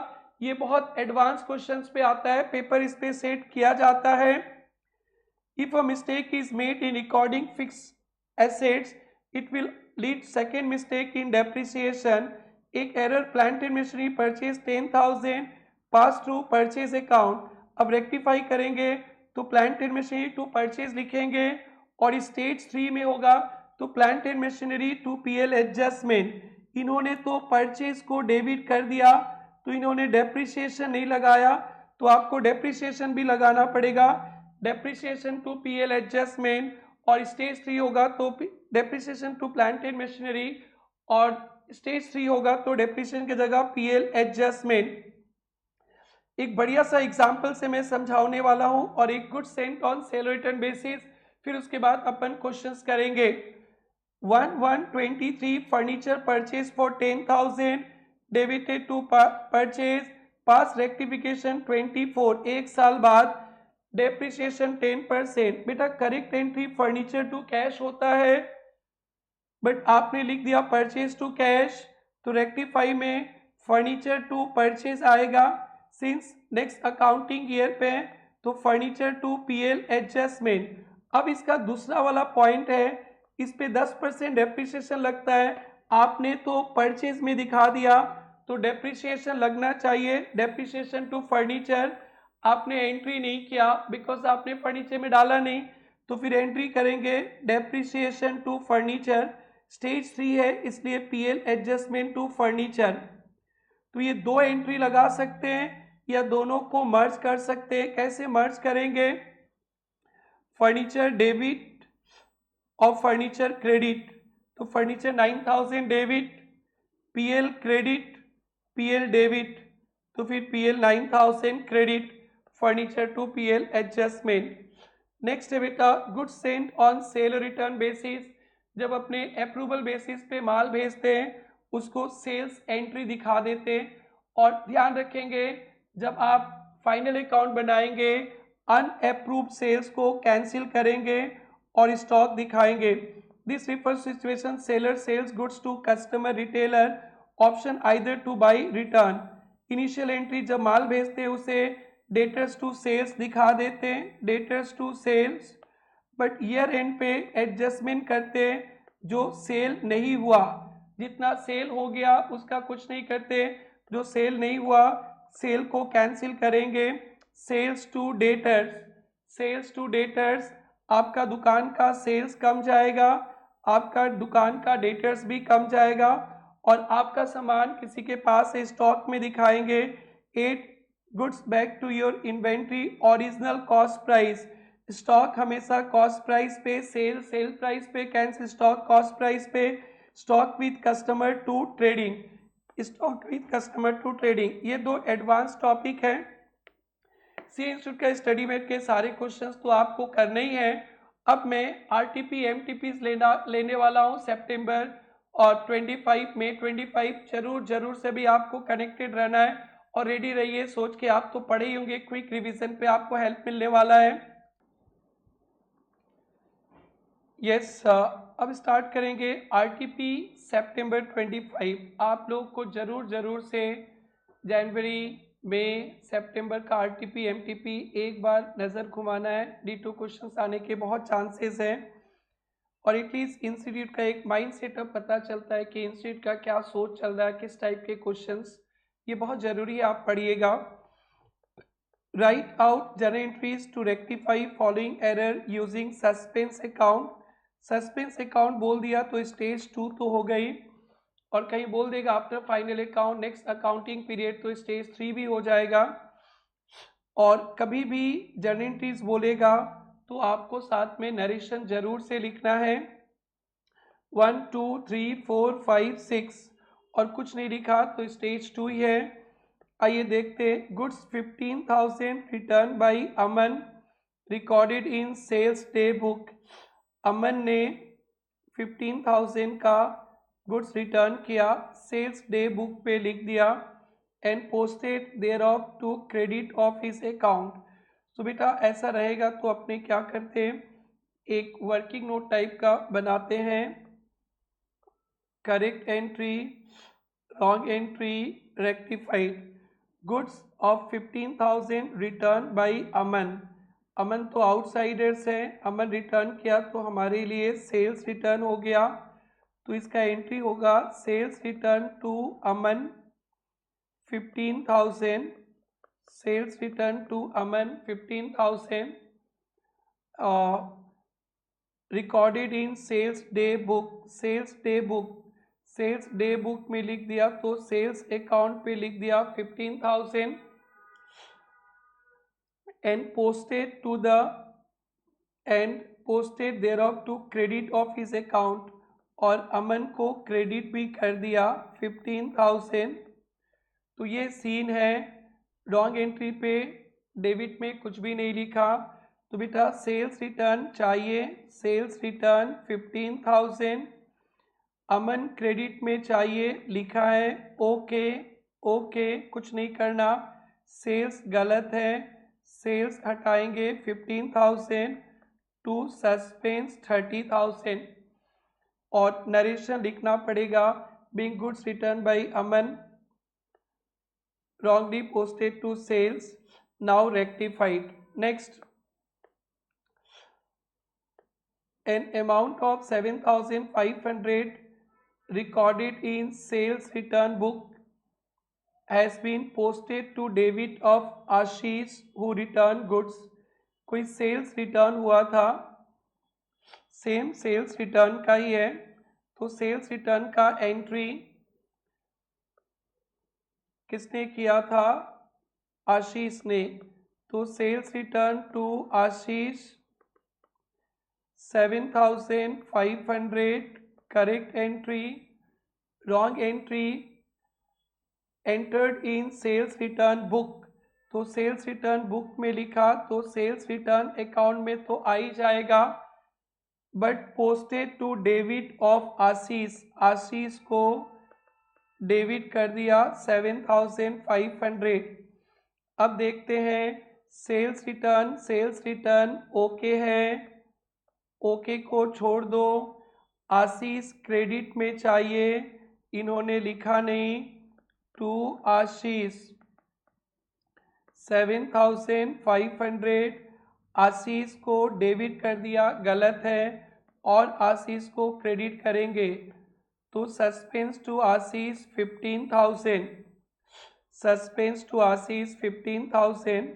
ये बहुत एडवांस क्वेश्चंस पे आता है, पेपर इस पे सेट किया जाता है। If a mistake is made in recording fixed assets, it will lead second mistake in depreciation. एक error plant and machinery purchase 10,000 pass through purchase account. अब rectify करेंगे तो plant and machinery to purchase लिखेंगे और stage 3 में होगा तो plant and machinery to PL adjustment. इन्होंने तो purchase को डेबिट कर दिया तो इन्होंने depreciation नहीं लगाया, तो आपको depreciation भी लगाना पड़ेगा। डेप्रिसिएशन टू पीएल एडजस्टमेंट, और स्टेज 3 होगा तो depreciation to plant and machinery, और स्टेज 3 होगा तो डेप्रिसिएशन की जगह पीएल एडजस्टमेंट। एक बढ़िया सा एग्जांपल से मैं समझाने वाला हूं और एक good sent on sale return basis, फिर उसके बाद अपन क्वेश्चंस करेंगे। 1123 furniture purchase for 10,000 debited to purchase, pass rectification 24, एक साल बाद डेप्रिसिएशन 10%। बेटा correct entry furniture to cash होता है, बट आपने लिख दिया परचेज टू कैश, तो रेक्टिफाई में फर्नीचर टू परचेज आएगा। सिंस नेक्स्ट अकाउंटिंग ईयर पे तो फर्नीचर टू पीएल एडजस्टमेंट। अब इसका दूसरा वाला पॉइंट है, इस पे 10% डेप्रिसिएशन लगता है, आपने तो परचेज में दिखा दिया तो डेप्रिसिएशन लगना चाहिए। डेप्रिसिएशन टू फर्नीचर आपने एंट्री नहीं किया बिकॉज आपने फर्नीचर में डाला नहीं, तो फिर एंट्री करेंगे डेप्रिसिएशन टू फर्नीचर। स्टेज 3 है इसलिए पीएल एडजस्टमेंट टू फर्नीचर। तो ये दो एंट्री लगा सकते हैं या दोनों को मर्ज कर सकते हैं। कैसे मर्ज करेंगे? फर्नीचर डेबिट और फर्नीचर क्रेडिट, तो furniture 9,000 debit, PL credit, PL debit, तो फिर PL 9,000 credit, furniture to PL adjustment. Next है बेटा good sent on sale return basis. जब अपने अप्रूवल बेसिस पे माल भेजते हैं उसको सेल्स एंट्री दिखा देते हैं, और ध्यान रखेंगे जब आप फाइनल अकाउंट बनाएंगे अनअप्रूव्ड सेल्स को कैंसिल करेंगे और स्टॉक दिखाएंगे। This refers situation seller sales goods to customer retailer, option either to buy return. Initial entry जब माल भेजते हैं उसे डेटर्स टू सेल्स दिखा देते हैं, debtors to sales, but year end पे एडजस्टमेंट करते हैं जो सेल नहीं हुआ। जितना सेल हो गया उसका कुछ नहीं करते, जो सेल नहीं हुआ सेल को कैंसिल करेंगे। Sales to debtors, sales to debtors, आपका दुकान का सेल्स कम जाएगा, आपका दुकान का डेटर्स भी कम जाएगा, और आपका सामान किसी के पास स्टॉक में दिखाएंगे। 8 goods back to your inventory original cost price, stock हमेशा कॉस्ट प्राइस पे, सेल सेल प्राइस पे, कैंसिल स्टॉक कॉस्ट प्राइस पे। Stock with customer to trading, stock with customer to trading, ये दो एडवांस टॉपिक है। सी इंस्टीट्यूट का study mate के सारे क्वेश्चंस तो आपको करने ही हैं। अब मैं आरटीपी एमटीपी लेने वाला हूं सितंबर और 25 मई 25। जरूर से भी आपको कनेक्टेड रहना है और रेडी रहिए, सोच के आप तो पढ़े ही होंगे, क्विक रिवीजन पे आपको हेल्प मिलने वाला है। यस अब स्टार्ट करेंगे आरटीपी सितंबर 25। आप लोग को जरूर से जनवरी में सितंबर का आरटीपी एमटीपी एक बार नज़र घुमाना है। D2 क्वेश्चंस आने के बहुत चांसेस हैं, और एटलीस्ट इंस्टीट्यूट का एक माइंड सेटअप पता चलता है कि इंस्टीट्यूट का क्या सोच चल रहा है, किस टाइप के क्वेश्चंस, ये बहुत ज़रूरी है, आप पढ़िएगा। Write out journal entries to rectify following error using suspense account. Suspense account बोल दिया तो स्टेज 2 तो हो गई, और कहीं बोल देगा after final account next accounting period तो स्टेज 3 भी हो जाएगा। और कभी भी जर्नल एंट्रीज बोलेगा तो आपको साथ में नरेशन जरूर से लिखना है, 1 2 3 4 5 6, और कुछ नहीं लिखा तो स्टेज 2 ही है। आइए देखते, goods 15,000 return by Aman recorded in sales day book. Aman ने 15,000 का गुड्स रिटर्न किया, सेल्स डे बुक पे लिख दिया and posted there of to credit of his account. तो बेटा ऐसा रहेगा तो अपने क्या करते हैं, एक वर्किंग नोट टाइप का बनाते हैं, correct entry, wrong entry, rectified. Goods of 15,000 return by Aman. Aman तो आउटसाइडर्स है, अमन रिटर्न किया तो हमारे लिए सेल्स रिटर्न हो गया, तो इसका एंट्री होगा sales return to Aman 15,000, sales return to Aman 15,000 recorded in sales day book. Sales day book, sales day book में लिख दिया तो सेल्स अकाउंट पे लिख दिया 15,000 and posted to the and posted there of to credit of his account, और अमन को credit भी कर दिया 15,000। तो ये सीन है। रॉन्ग एंट्री पे डेबिट में कुछ भी नहीं लिखा, तो बेटा सेल्स रिटर्न चाहिए, सेल्स रिटर्न 15,000, अमन क्रेडिट में चाहिए, लिखा है ओके, ओके कुछ नहीं करना, सेल्स गलत है, सेल्स हटाएंगे 15,000 टू सस्पेंस 30,000, और नरेशन लिखना पड़ेगा, being goods return by Aman wrongly posted to sales, now rectified. Next, an amount of 7,500 recorded in sales return book has been posted to debit of Ashish who returned goods. कोई sales return हुआ था, same sales return का ही है, तो sales return का entry किसने किया था, आशीष ने, तो sales return to Ashish 7,500, correct entry, wrong entry, entered in sales return book, तो सेल्स रिटर्न बुक में लिखा तो सेल्स रिटर्न अकाउंट में तो आ ही जाएगा, but posted to debit of Ashish, Ashish को डेबिट कर दिया 7,500। अब देखते हैं सेल्स रिटर्न ओके है, ओके को छोड़ दो, आशीष क्रेडिट में चाहिए, इन्होंने लिखा नहीं, टू आशीष 7,500, आशीष को डेबिट कर दिया, गलत है, और आशीष को क्रेडिट करेंगे, तो suspense to Ashish 15,000, suspense to Ashish 15,000।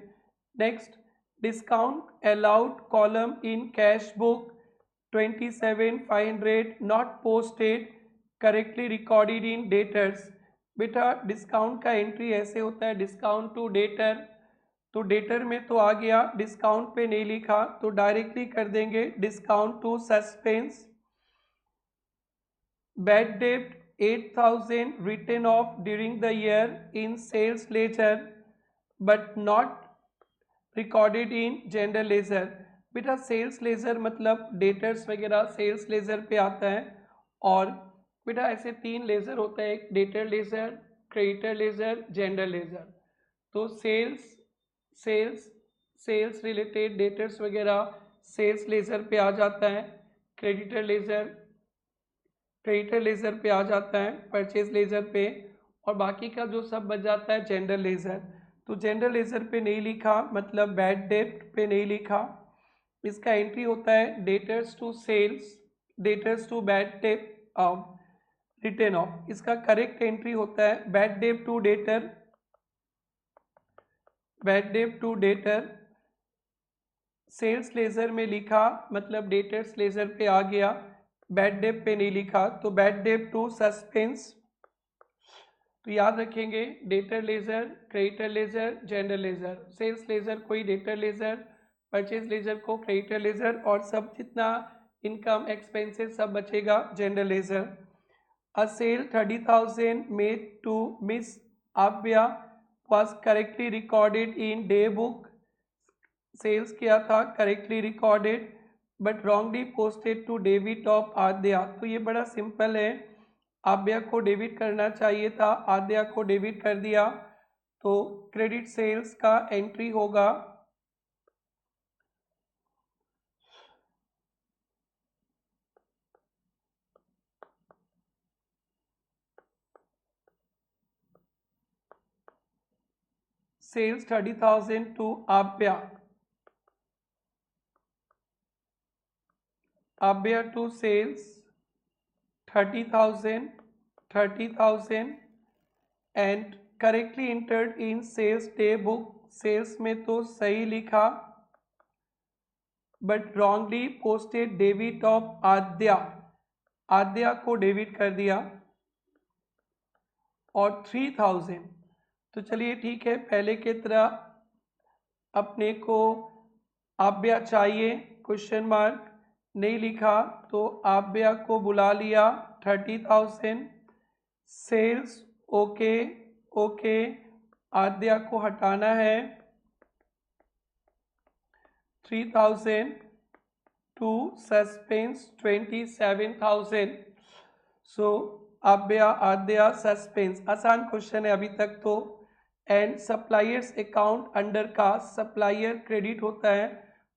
Next, discount allowed column in cash book 27,500 not posted correctly recorded in debtors. बेटा डिस्काउंट का एंट्री ऐसे होता है, डिस्काउंट टू डेटर, तो डेटर में तो आ गया, डिस्काउंट पे नहीं लिखा तो डायरेक्टली कर देंगे discount to suspense. Bad debt 8,000 written off during the year in sales ledger but not recorded in general ledger। बेटा सेल्स लेजर मतलब डेटर्स वगैरह सेल्स लेजर पे आता है, और बेटा ऐसे तीन लेजर होता है, एक debtor ledger, creditor ledger, general ledger. तो सेल्स रिलेटेड डेटर्स वगैरह सेल्स लेजर पे आ जाता है, क्रेडिटर लेजर पे आ जाता है, परचेज लेजर पे, और बाकी का जो सब बच जाता है जनरल लेजर। तो जनरल लेजर पे नहीं लिखा मतलब बैड डेट पे नहीं लिखा, इसका एंट्री होता है debtors to sales, debtors to bad debt return off, इसका करेक्ट एंट्री होता है bad debt to debtor, bad debt to debtor. Sales ledger में लिखा मतलब डेटर्स लेजर पे आ गया, बैड डेट पे नहीं लिखा तो बैड डेट टू सस्पेंस। तो याद रखेंगे debtor ledger, creditor ledger, general ledger, sales ledger कोई डेटर लेजर, परचेज लेजर को क्रेडिटर लेजर, और सब जितना इनकम एक्सपेंसेस सब बचेगा general ledger. A sale 30,000 made to miss Aavya was correctly recorded in day book, sales किया था correctly recorded but wrongly posted to debit of Aadya. तो ये बड़ा सिंपल है, आभ्या को डेबिट करना चाहिए था, आद्या को डेबिट कर दिया, तो क्रेडिट सेल्स का एंट्री होगा sales 30,000 to Abhya, Abhya to sales 30,000 and correctly entered in sales day book. Sales में तो सही लिखा but wrongly posted debit of Aadya, Aadya को डेबिट कर दिया और 3,000। तो चलिए ठीक है, पहले की तरह अपने को आभ्या चाहिए, क्वेश्चन मार्क नहीं लिखा तो आभ्या को बुला लिया 30,000, सेल्स ओके ओके, आद्या को हटाना है 3,000 to suspense 27,000। So Abhya Aadya suspense, आसान क्वेश्चन है अभी तक तो। एंड सप्लायर्स अकाउंट अंडर का सप्लायर क्रेडिट होता है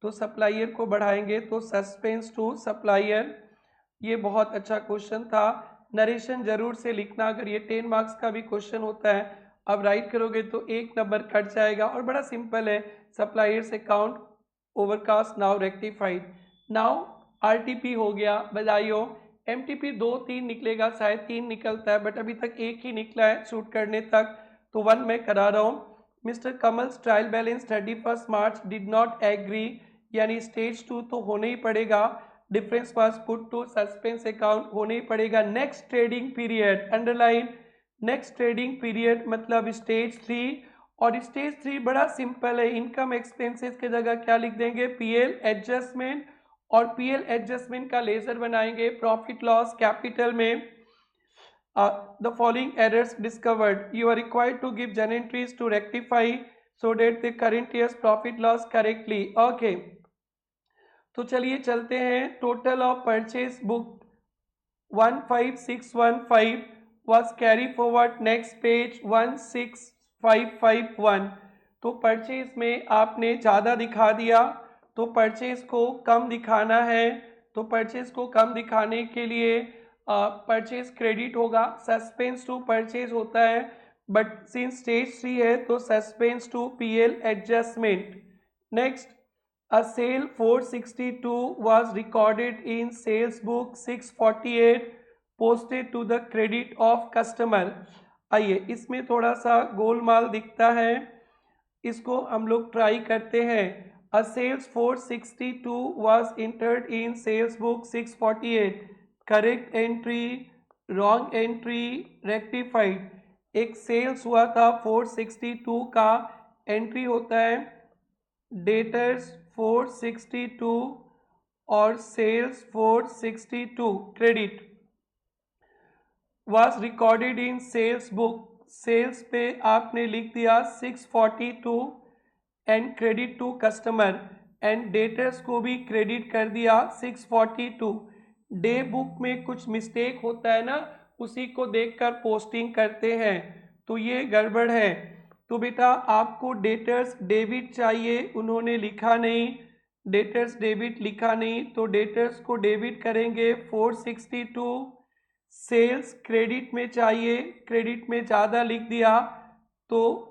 तो सप्लायर को बढ़ाएंगे तो सस्पेंस टू सप्लायर। ये बहुत अच्छा क्वेश्चन था, नरेशन जरूर से लिखना, अगर ये 10 मार्क्स का भी क्वेश्चन होता है अब राइट करोगे तो 1 नंबर कट जाएगा और बड़ा सिंपल है। Suppliers account overcast now rectified, now RTP हो गया, बधाई हो। एमटीपी 2-3 निकलेगा, शायद 3 निकलता है बट अभी तक एक ही निकला है शूट करने तक, तो 1 मैं करा रहा हूँ। Mister Kamal's trial balance 31 March did not agree, यानी स्टेज 2 तो होने ही पड़ेगा, difference was put to suspense account होने ही पड़ेगा। Next trading period underline, next trading period मतलब स्टेज 3, और स्टेज 3 बड़ा सिंपल है, इनकम एक्सपेंसेस की जगह क्या लिख देंगे, पीएल एडजस्टमेंट, और पीएल एडजस्टमेंट का लेजर बनाएंगे प्रॉफिट लॉस कैपिटल में। The following errors discovered, you are required to give journal entries to rectify so that the current year's profit loss correctly. Okay, तो चलिए चलते हैं। Total of purchase book 15615 was carry forward next page 16551। तो purchase में आपने ज़्यादा दिखा दिया तो परचेज को कम दिखाना है, तो परचेज को कम दिखाने के लिए परचेज क्रेडिट होगा, सस्पेंस टू परचेज होता है बट सिंस स्टेज 3 है तो suspense to PL adjustment. Next, a sale 462 was recorded in sales book 648 posted to the credit of customer। आइए इसमें थोड़ा सा गोलमाल दिखता है, इसको हम लोग ट्राई करते हैं। A sales 462 was entered in sales book 648, correct entry, wrong entry, rectified. एक सेल्स हुआ था 462 का, एंट्री होता है डेटर्स 462 और sales 462, credit was recorded in sales book, sales पे आपने लिख दिया 642 and credit to customer, and debtors को भी क्रेडिट कर दिया 642। डे बुक में कुछ मिस्टेक होता है ना, उसी को देखकर पोस्टिंग करते हैं, तो ये गड़बड़ है। तो बेटा आपको डेटर्स डेबिट चाहिए, उन्होंने लिखा नहीं, डेटर्स डेबिट लिखा नहीं, तो डेटर्स को डेबिट करेंगे 462। सेल्स क्रेडिट में चाहिए, क्रेडिट में ज़्यादा लिख दिया तो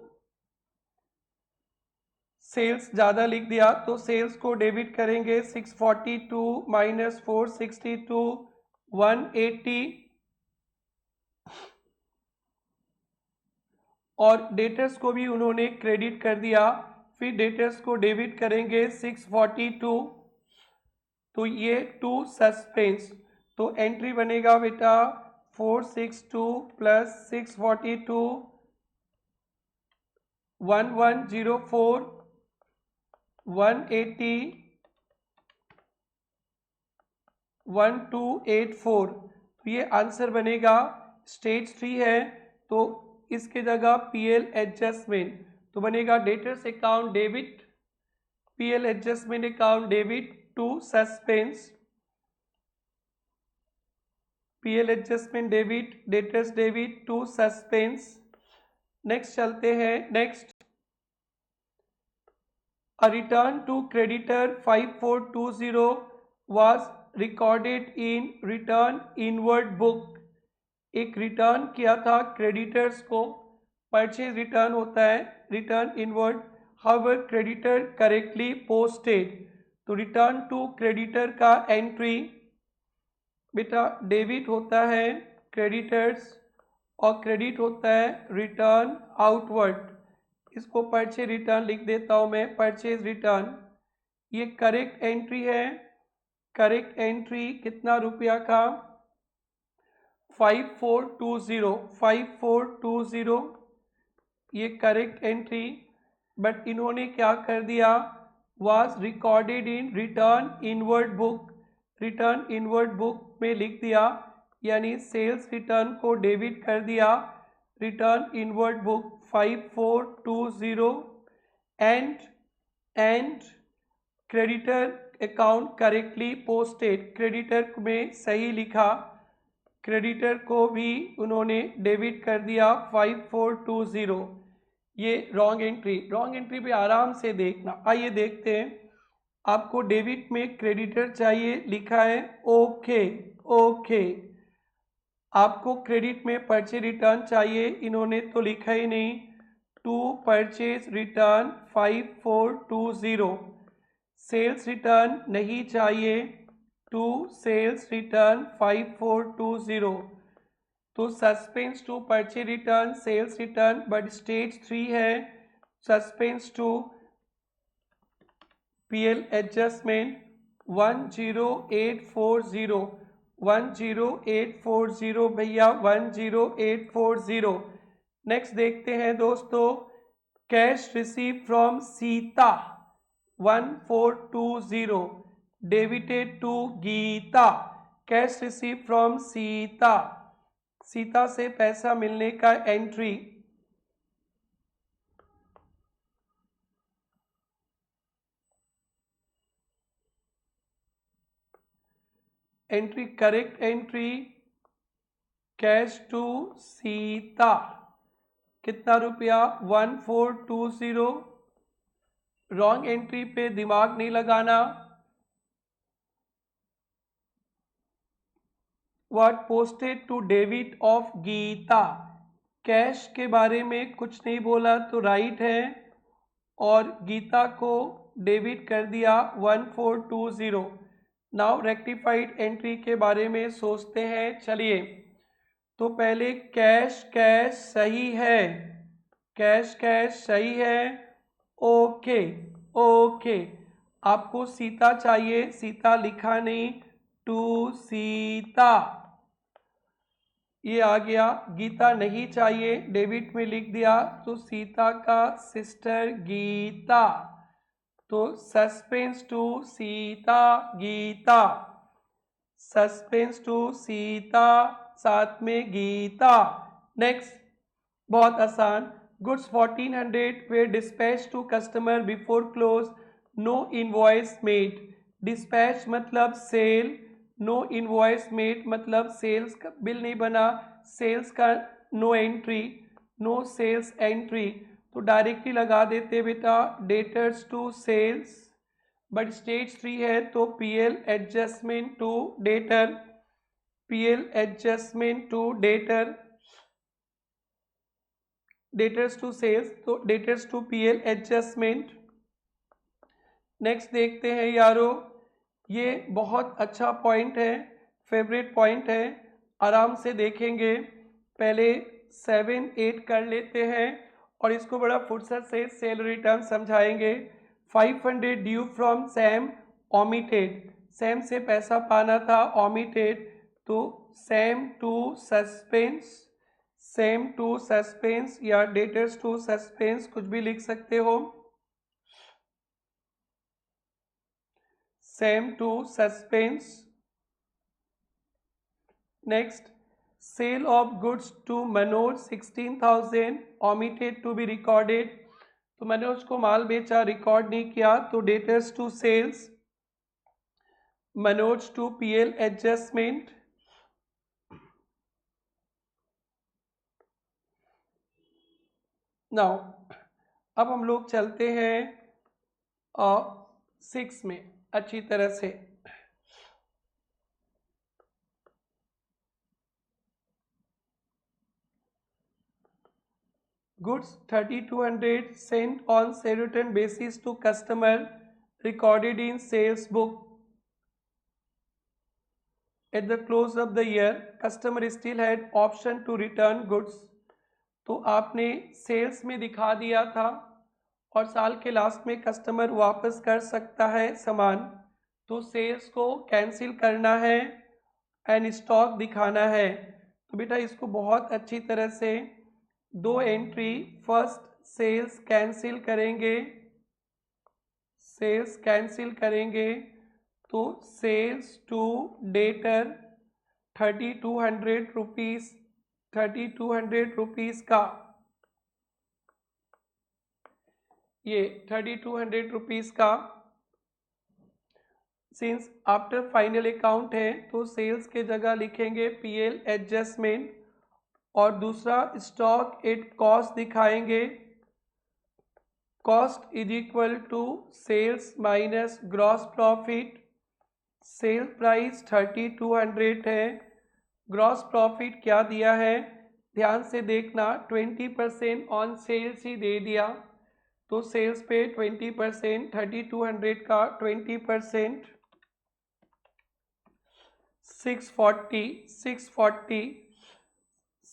सेल्स ज़्यादा लिख दिया तो सेल्स को डेबिट करेंगे 642 माइनस 462 180, और डेटर्स को भी उन्होंने क्रेडिट कर दिया, फिर डेटर्स को डेबिट करेंगे 642, तो ये टू सस्पेंस, तो एंट्री बनेगा बेटा 462 प्लस 642 1104 180 1284, तो ये आंसर बनेगा। स्टेज 3 है तो इसके जगह पीएल एडजस्टमेंट, तो बनेगा debtors account debit, PL adjustment account debit to suspense, PL adjustment debit, debtors debit to suspense. Next चलते हैं। Next, a return to creditor 5420 was recorded in return inward book। एक return किया था creditors को, purchase return होता है return inward, however creditor correctly posted. तो return to creditor का एंट्री बेटा डेबिट होता है क्रेडिटर्स और क्रेडिट होता है रिटर्न आउटवर्ड। इसको परचेज रिटर्न लिख देता हूं मैं, परचेज रिटर्न। ये करेक्ट एंट्री है। करेक्ट एंट्री कितना रुपया का? 5420 ये करेक्ट एंट्री। बट इन्होंने क्या कर दिया? Was recorded in return inward book. Return inward book में लिख दिया, यानी सेल्स रिटर्न को डेबिट कर दिया return inward book 5420 and creditor account correctly posted. Creditor में सही लिखा, क्रेडिटर को भी उन्होंने डेबिट कर दिया 5420। ये रॉन्ग एंट्री। रॉन्ग एंट्री पे आराम से देखना। आइए देखते हैं। आपको डेबिट में क्रेडिटर चाहिए, लिखा है ओके ओके। आपको क्रेडिट में परचेज रिटर्न चाहिए, इन्होंने तो लिखा ही नहीं, to purchase return 5420। Sales return नहीं चाहिए, टू सेल्स रिटर्न 5420। तो suspense to purchase return sales return, but stage 3 है सस्पेंस टू पीएल एडजस्टमेंट 10840। 10840 भैया 10840। नेक्स्ट देखते हैं दोस्तों, cash receive from Sita 1420 debited to Gita. Cash receive from Sita, Sita से पैसा मिलने का एंट्री। Entry correct entry, cash to Sita कितना रुपया? 1420। रॉन्ग एंट्री पे दिमाग नहीं लगाना। What posted to debit of Gita, cash के बारे में कुछ नहीं बोला तो राइट है, और गीता को डेबिट कर दिया 1420। नाउ रेक्टिफाइड एंट्री के बारे में सोचते हैं। चलिए, तो पहले कैश कैश सही है, कैश कैश सही है, ओके ओके। आपको सीता चाहिए, सीता लिखा नहीं, टू सीता ये आ गया। गीता नहीं चाहिए, डेबिट में लिख दिया, तो सीता का सिस्टर गीता। तो suspense to Sita Gita, suspense to Sita साथ में गीता। नेक्स्ट, बहुत आसान। Goods 1400 were dispatch to customer before close, no invoice made. Dispatch मतलब सेल, नो इनवॉइस मेड मतलब सेल्स का बिल नहीं बना, सेल्स का no entry, no sales entry. तो डायरेक्टली लगा देते बेटा debtors to sales, but stage 3 है तो PL adjustment to debtor, PL adjustment to debtor, debtors to sales तो debtors to PL adjustment. Next देखते हैं यारो, ये बहुत अच्छा पॉइंट है, फेवरेट पॉइंट है, आराम से देखेंगे। पहले 7 8 कर लेते हैं और इसको बड़ा फुर्सत से सेल रिटर्न समझाएंगे। 500 due from Sam omitted, Sam से पैसा पाना था ओमिटेड, तो Sam to suspense, same to suspense या डेटर्स टू सस्पेंस कुछ भी लिख सकते हो, same to suspense. Next, sale of goods to Manoj 16,000 omitted to be recorded, तो मनोज को माल बेचा, रिकॉर्ड नहीं किया, तो debtors to sales, Manoj to PL adjustment. Now अब हम लोग चलते हैं 6 में अच्छी तरह से। Goods 3200 sent on certain basis to customer recorded in sales book. At the close of the year, customer still had option to return goods. तो आपने सेल्स में दिखा दिया था और साल के लास्ट में कस्टमर वापस कर सकता है सामान, तो सेल्स को कैंसिल करना है एंड स्टॉक दिखाना है। तो बेटा इसको बहुत अच्छी तरह से दो एंट्री, फर्स्ट सेल्स कैंसिल करेंगे, सेल्स कैंसिल करेंगे तो सेल्स टू डेटर 3200 रुपीज़ का, ये 3200 रुपीज़ का सिंस आफ्टर फाइनल अकाउंट है तो सेल्स के जगह लिखेंगे पीएल एडजस्टमेंट, और दूसरा स्टॉक एट कॉस्ट दिखाएंगे, cost is equal to sales minus gross profit. Sale price 3200 है, ग्रॉस प्रॉफिट क्या दिया है ध्यान से देखना, 20% ऑन सेल्स ही दे दिया, तो सेल्स पे 20%, 3200 का 20%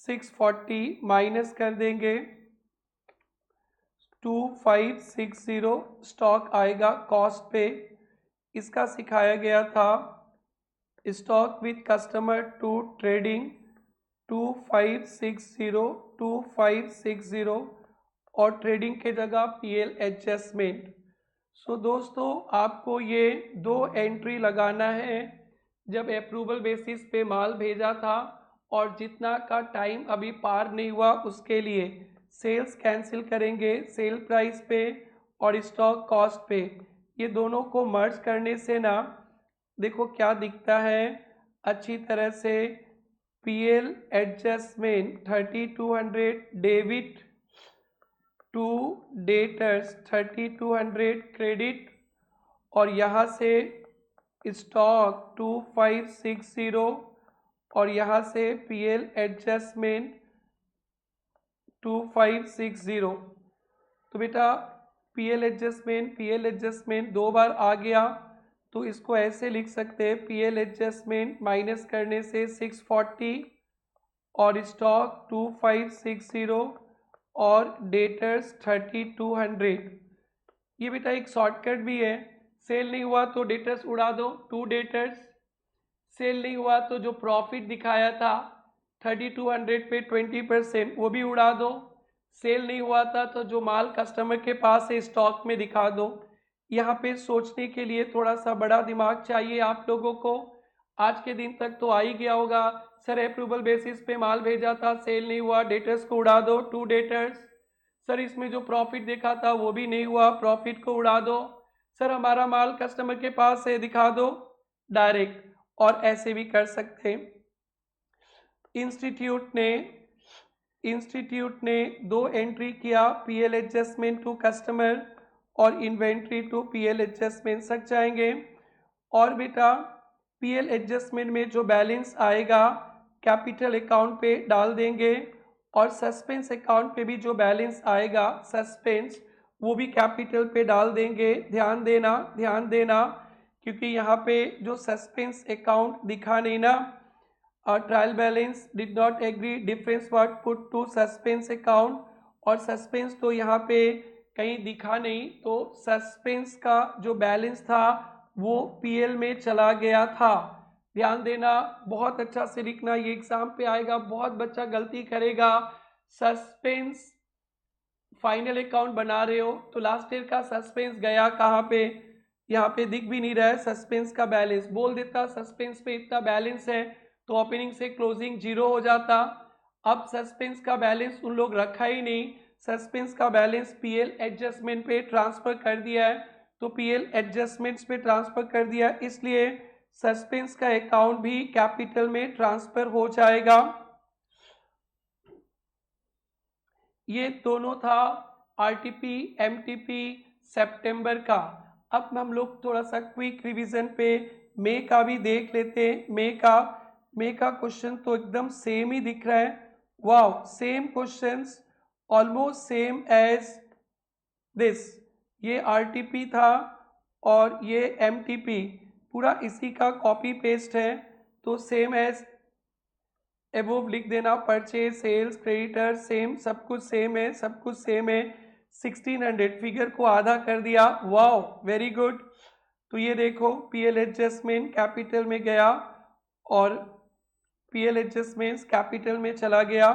640 माइनस कर देंगे 2560, स्टॉक आएगा कॉस्ट पे। इसका सिखाया गया था stock with customer to trading 2560 और ट्रेडिंग के जगह पीएल एडजस्टमेंट। सो दोस्तों आपको ये दो एंट्री लगाना है जब अप्रूवल बेसिस पे माल भेजा था और जितना का टाइम अभी पार नहीं हुआ उसके लिए सेल्स कैंसिल करेंगे सेल प्राइस पे और स्टॉक कॉस्ट पे। ये दोनों को मर्ज करने से ना देखो क्या दिखता है अच्छी तरह से, PL adjustment 3200 debit to debtors 3200 credit, और यहाँ से स्टॉक 2560 और यहाँ से पीएल एडजस्टमेंट 2560। तो बेटा पीएल एडजस्टमेंट दो बार आ गया तो इसको ऐसे लिख सकते हैं, पीएल एडजस्टमेंट माइनस करने से 640 और स्टॉक 2560 और डेटर्स 3200। ये बेटा एक शॉर्टकट भी है, सेल नहीं हुआ तो डेटर्स उड़ा दो, टू डेटर्स, सेल नहीं हुआ तो जो प्रॉफिट दिखाया था 3200 पे 20% वो भी उड़ा दो, सेल नहीं हुआ था तो जो माल कस्टमर के पास है स्टॉक में दिखा दो। यहाँ पे सोचने के लिए थोड़ा सा बड़ा दिमाग चाहिए आप लोगों को। आज के दिन तक तो आ ही गया होगा, सर अप्रूवल बेसिस पे माल भेजा था सेल नहीं हुआ डेटर्स को उड़ा दो, टू डेटर्स। सर इसमें जो प्रॉफिट देखा था वो भी नहीं हुआ, प्रॉफिट को उड़ा दो। सर हमारा माल कस्टमर के पास है दिखा दो डायरेक्ट, और ऐसे भी कर सकते हैं। इंस्टीट्यूट ने दो एंट्री किया, पीएल एडजस्टमेंट टू कस्टमर और इन्वेंट्री टू पीएल एडजस्टमेंट सक जाएंगे। और बेटा पीएल एडजस्टमेंट में जो बैलेंस आएगा कैपिटल अकाउंट पे डाल देंगे और सस्पेंस अकाउंट पे भी जो बैलेंस आएगा सस्पेंस वो भी कैपिटल पे डाल देंगे। ध्यान देना क्योंकि यहाँ पे जो सस्पेंस अकाउंट दिखा नहीं ना, trial balance did not agree difference word put to suspense account, और सस्पेंस तो यहाँ पे कहीं दिखा नहीं, तो सस्पेंस का जो बैलेंस था वो पीएल में चला गया था। ध्यान देना, बहुत अच्छा से लिखना, ये एग्जाम पे आएगा, बहुत बच्चा गलती करेगा। सस्पेंस फाइनल अकाउंट बना रहे हो तो लास्ट ईयर का सस्पेंस गया कहाँ पे, यहाँ पे दिख भी नहीं रहा है सस्पेंस का बैलेंस, बोल देता सस्पेंस पे इतना बैलेंस है तो ओपनिंग से क्लोजिंग 0 हो जाता। अब सस्पेंस का बैलेंस उन लोग रखा ही नहीं, सस्पेंस का बैलेंस पीएल एडजस्टमेंट पे ट्रांसफर कर दिया है, तो पीएल एडजस्टमेंट्स पे ट्रांसफर कर दिया इसलिए सस्पेंस का अकाउंट भी कैपिटल में ट्रांसफर हो जाएगा। ये दोनों था आरटीपी एमटीपी सितंबर का। अब हम लोग थोड़ा सा क्विक रिवीजन पे मई का भी देख लेते हैं। मई का क्वेश्चन तो एकदम सेम ही दिख रहा है। Wow, same questions, almost same as this. ये आरटीपी था और ये एमटीपी, पूरा इसी का कॉपी पेस्ट है। तो सेम एज एबोव लिख देना, परचेज सेल्स क्रेडिटर सेम, सब कुछ सेम है, सब कुछ सेम है। 1600 फिगर को आधा कर दिया, वाओ वेरी गुड। तो ये देखो पीएल एडजस्टमेंट कैपिटल में गया और पीएल एडजस्टमेंट कैपिटल में चला गया।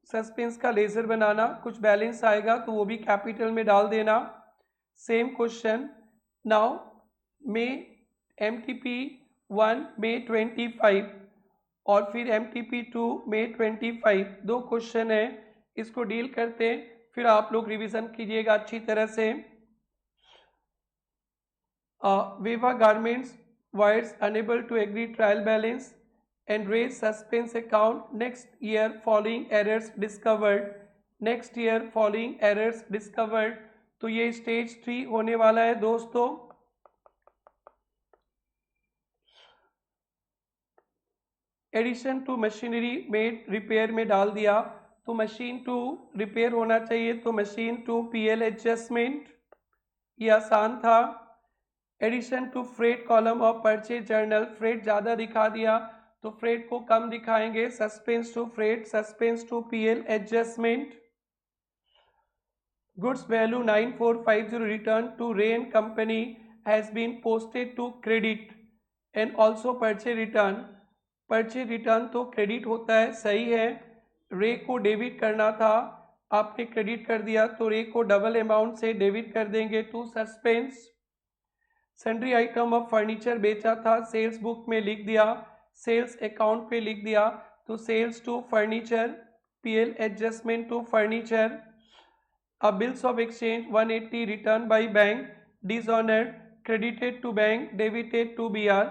सस्पेंस का लेजर बनाना, कुछ बैलेंस आएगा तो वो भी कैपिटल में डाल देना। Same question now may MTP 1 May 25 और फिर MTP 2 May 25, दो क्वेश्चन है, इसको डील करते हैं, फिर आप लोग रिवीजन कीजिएगा अच्छी तरह से। Viva Garments wires unable to agree trial balance and raise suspense account next year following errors discovered, next year following errors discovered। तो ये स्टेज 3 होने वाला है दोस्तों। Addition to machinery made repair में डाल दिया, तो मशीन टू रिपेयर होना चाहिए, तो मशीन टू पीएल एडजस्टमेंट, ये आसान था। Addition to freight column of purchase journal, freight ज़्यादा दिखा दिया तो फ्रेट को कम दिखाएंगे, suspense to freight, suspense to PL adjustment. Goods value 9450 return to Ren company has been posted to credit and also purchase return, purchase return तो credit होता है, सही है। रे को डेबिट करना था, आपने क्रेडिट कर दिया तो रे को डबल अमाउंट से डेबिट कर देंगे to suspense. Sundry item of furniture बेचा था, सेल्स बुक में लिख दिया, सेल्स अकाउंट पे लिख दिया, तो sales to furniture, PL adjustment to furniture. अब bills of exchange 180 return by bank, dishonoured, credited to bank, debited to BR.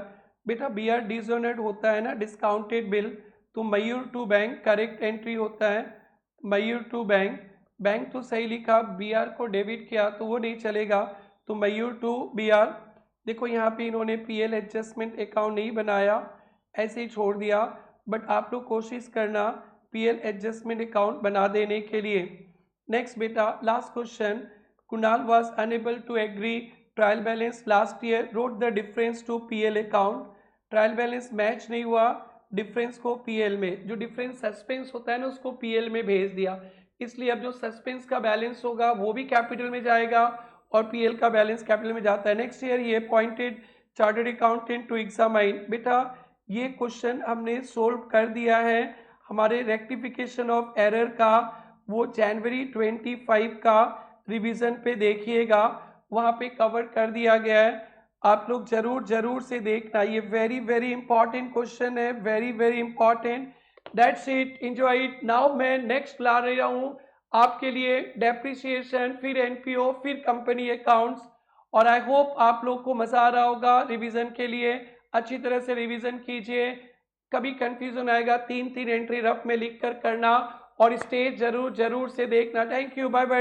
बेटा बीआर डिसऑनर्ड होता है ना, डिस्काउंटेड बिल, तो Mayur to bank correct entry होता है, मयूर टू बैंक। बैंक तो सही लिखा, बीआर को डेबिट किया तो वो नहीं चलेगा, तो मयूर टू बीआर। देखो यहाँ पे इन्होंने पीएल एडजस्टमेंट अकाउंट नहीं बनाया, ऐसे ही छोड़ दिया, बट आप लोग कोशिश करना पीएल एडजस्टमेंट अकाउंट बना देने के लिए। नेक्स्ट बेटा last question, Kunal was unable to agree trial balance last year, wrote the difference to PL account. Trial balance match नहीं हुआ, डिफरेंस को पीएल में, जो डिफरेंस सस्पेंस होता है ना उसको पीएल में भेज दिया, इसलिए अब जो सस्पेंस का बैलेंस होगा वो भी कैपिटल में जाएगा और पीएल का बैलेंस कैपिटल में जाता है। नेक्स्ट ईयर ये appointed chartered accountant to examine. बेटा ये क्वेश्चन हमने सोल्व कर दिया है, हमारे रेक्टिफिकेशन ऑफ एरर का वो जनवरी 25 का रिवीजन पे देखिएगा, वहाँ पे कवर कर दिया गया है, आप लोग जरूर से देखना, ये वेरी वेरी इंपॉर्टेंट क्वेश्चन है, very very important. That's it, enjoy it. Now मैं नेक्स्ट ला रहा हूँ आपके लिए डेप्रिसिएशन, फिर एनपीओ, फिर कंपनी अकाउंट्स, और आई होप आप लोग को मजा आ रहा होगा रिवीजन के लिए। अच्छी तरह से रिवीजन कीजिए, कभी कंफ्यूजन आएगा 3 एंट्री रफ में लिख कर करना, और स्टेज जरूर से देखना। Thank you, bye bye.